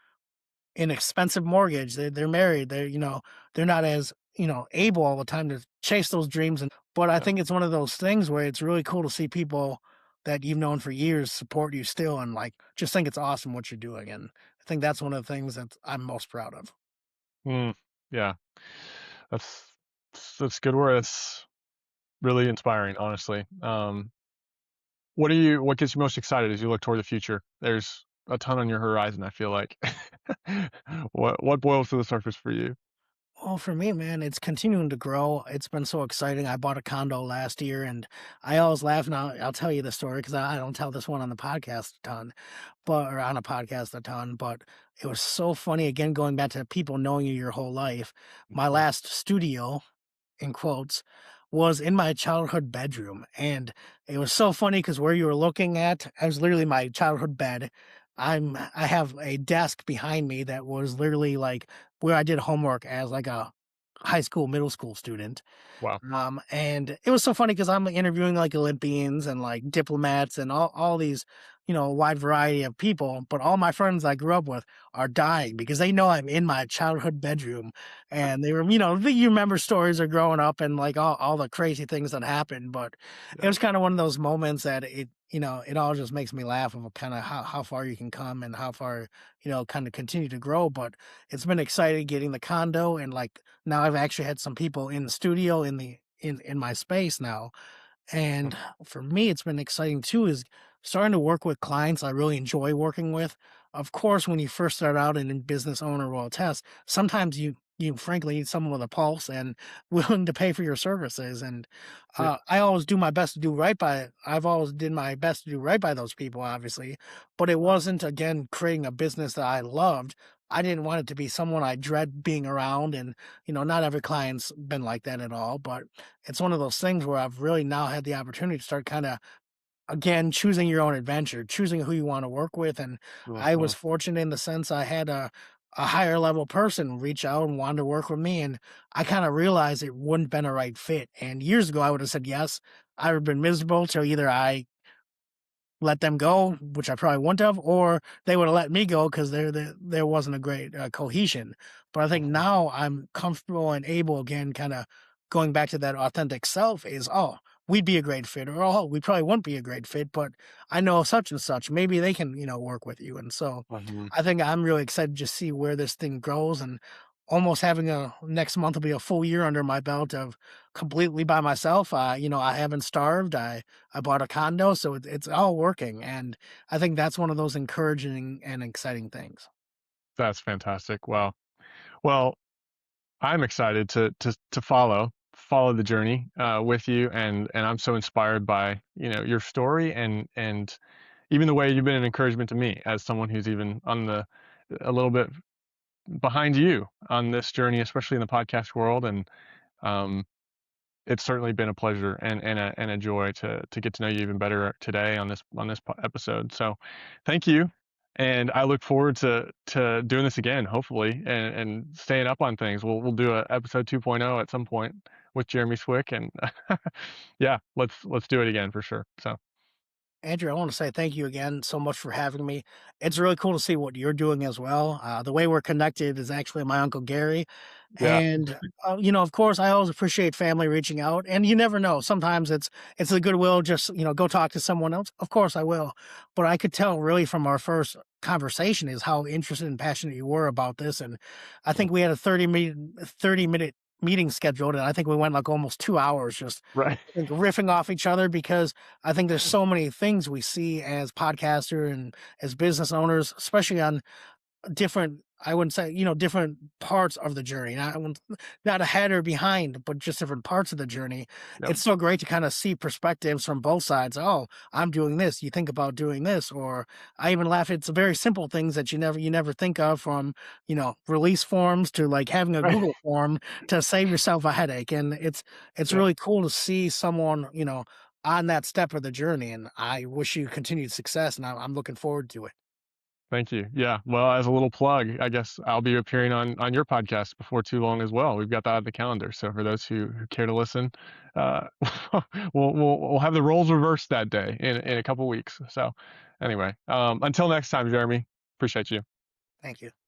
Speaker 2: an expensive mortgage. They're married. They're not as, able all the time to chase those dreams. And but I
Speaker 1: yeah.
Speaker 2: think it's one of those things where it's really cool to see people that you've known for years support you still, and like just think it's awesome what you're doing. And I think that's one of the things that I'm most proud of.
Speaker 1: Mm, yeah. That's that's good word. It's really inspiring, honestly. What gets you most excited as you look toward the future? There's a ton on your horizon, I feel like. What boils to the surface for you?
Speaker 2: Well, for me, man, it's continuing to grow. It's been so exciting. I bought a condo last year, and I always laugh. Now I'll tell you the story, because I don't tell this one on the podcast a ton, or on a podcast a ton. But it was so funny. Again, going back to people knowing you your whole life. My
Speaker 1: Yeah.
Speaker 2: last studio, in quotes, was in my childhood bedroom. And it was so funny because where you were looking at, I was literally my childhood bed. I have a desk behind me that was literally like where I did homework as like a high school, middle school student.
Speaker 1: Wow.
Speaker 2: And it was so funny because I'm interviewing like Olympians and like diplomats and all these, wide variety of people. But all my friends I grew up with are dying because they know I'm in my childhood bedroom. And they were, you remember stories of growing up and like all the crazy things that happened. But it
Speaker 1: Yeah.
Speaker 2: was kind of one of those moments that it all just makes me laugh of kind of how far you can come and how far, kind of continue to grow. But it's been exciting getting the condo, and like now I've actually had some people in the studio in my space now.
Speaker 1: Mm,
Speaker 2: And for me, it's been exciting too, is starting to work with clients I really enjoy working with. Of course, when you first start out in business owner role test, sometimes you frankly need someone with a pulse and willing to pay for your services. And
Speaker 1: yeah.
Speaker 2: I always do my best to do right by I've always did my best to do right by those people, obviously. But it wasn't, again, creating a business that I loved. I didn't want it to be someone I dread being around. And, not every client's been like that at all. But it's one of those things where I've really now had the opportunity to start kind of, again, choosing your own adventure, choosing who you want to work with. And I was
Speaker 1: Mhm.
Speaker 2: fortunate in the sense I had a higher level person reach out and wanted to work with me. And I kind of realized it wouldn't been a right fit. And years ago, I would have said yes. I would have been miserable till either I let them go, which I probably wouldn't have, or they would have let me go because there wasn't a great cohesion. But I think
Speaker 1: Mhm.
Speaker 2: now I'm comfortable and able, again, kind of going back to that authentic self, is, oh, we'd be a great fit, or oh, we probably wouldn't be a great fit, but I know such and such. Maybe they can, work with you. And so
Speaker 1: Mhm.
Speaker 2: I think I'm really excited to see where this thing grows, and almost having a next month will be a full year under my belt of completely by myself. I haven't starved. I bought a condo, so it's all working, and I think that's one of those encouraging and exciting things.
Speaker 1: That's fantastic. Wow. Well, I'm excited to follow the journey with you, and I'm so inspired by your story and even the way you've been an encouragement to me as someone who's even on the a little bit behind you on this journey, especially in the podcast world. And um, it's certainly been a pleasure and a joy to get to know you even better today on this episode. So, thank you, and I look forward to doing this again, hopefully, and staying up on things. We'll do a episode 2.0 at some point with Jeremy Swick, and yeah, let's do it again for sure. So,
Speaker 2: Andrew, I want to say thank you again so much for having me. It's really cool to see what you're doing as well. The way we're connected is actually my uncle Gary.
Speaker 1: yeah,
Speaker 2: And, of course, I always appreciate family reaching out. And you never know. Sometimes it's the goodwill, just, go talk to someone else. Of course I will. But I could tell really from our first conversation is how interested and passionate you were about this. And I think we had a 30-minute meeting scheduled. And I think we went like almost 2 hours just
Speaker 1: right,
Speaker 2: like riffing off each other, because I think there's so many things we see as podcaster and as business owners, especially on different, I wouldn't say, different parts of the journey, not ahead or behind, but just different parts of the journey.
Speaker 1: yep,
Speaker 2: It's so great to kind of see perspectives from both sides. Oh, I'm doing this, you think about doing this. Or I even laugh, it's very simple things that you never think of, from release forms to like having a
Speaker 1: right,
Speaker 2: Google form to save yourself a headache. And it's
Speaker 1: yep.
Speaker 2: really cool to see someone on that step of the journey. And I wish you continued success, and I'm looking forward to it.
Speaker 1: Thank you. Yeah. Well, as a little plug, I guess I'll be appearing on your podcast before too long as well. We've got that on the calendar. So for those who care to listen, uh, we'll have the roles reversed that day in a couple weeks. So anyway, until next time, Jeremy. Appreciate you.
Speaker 2: Thank you.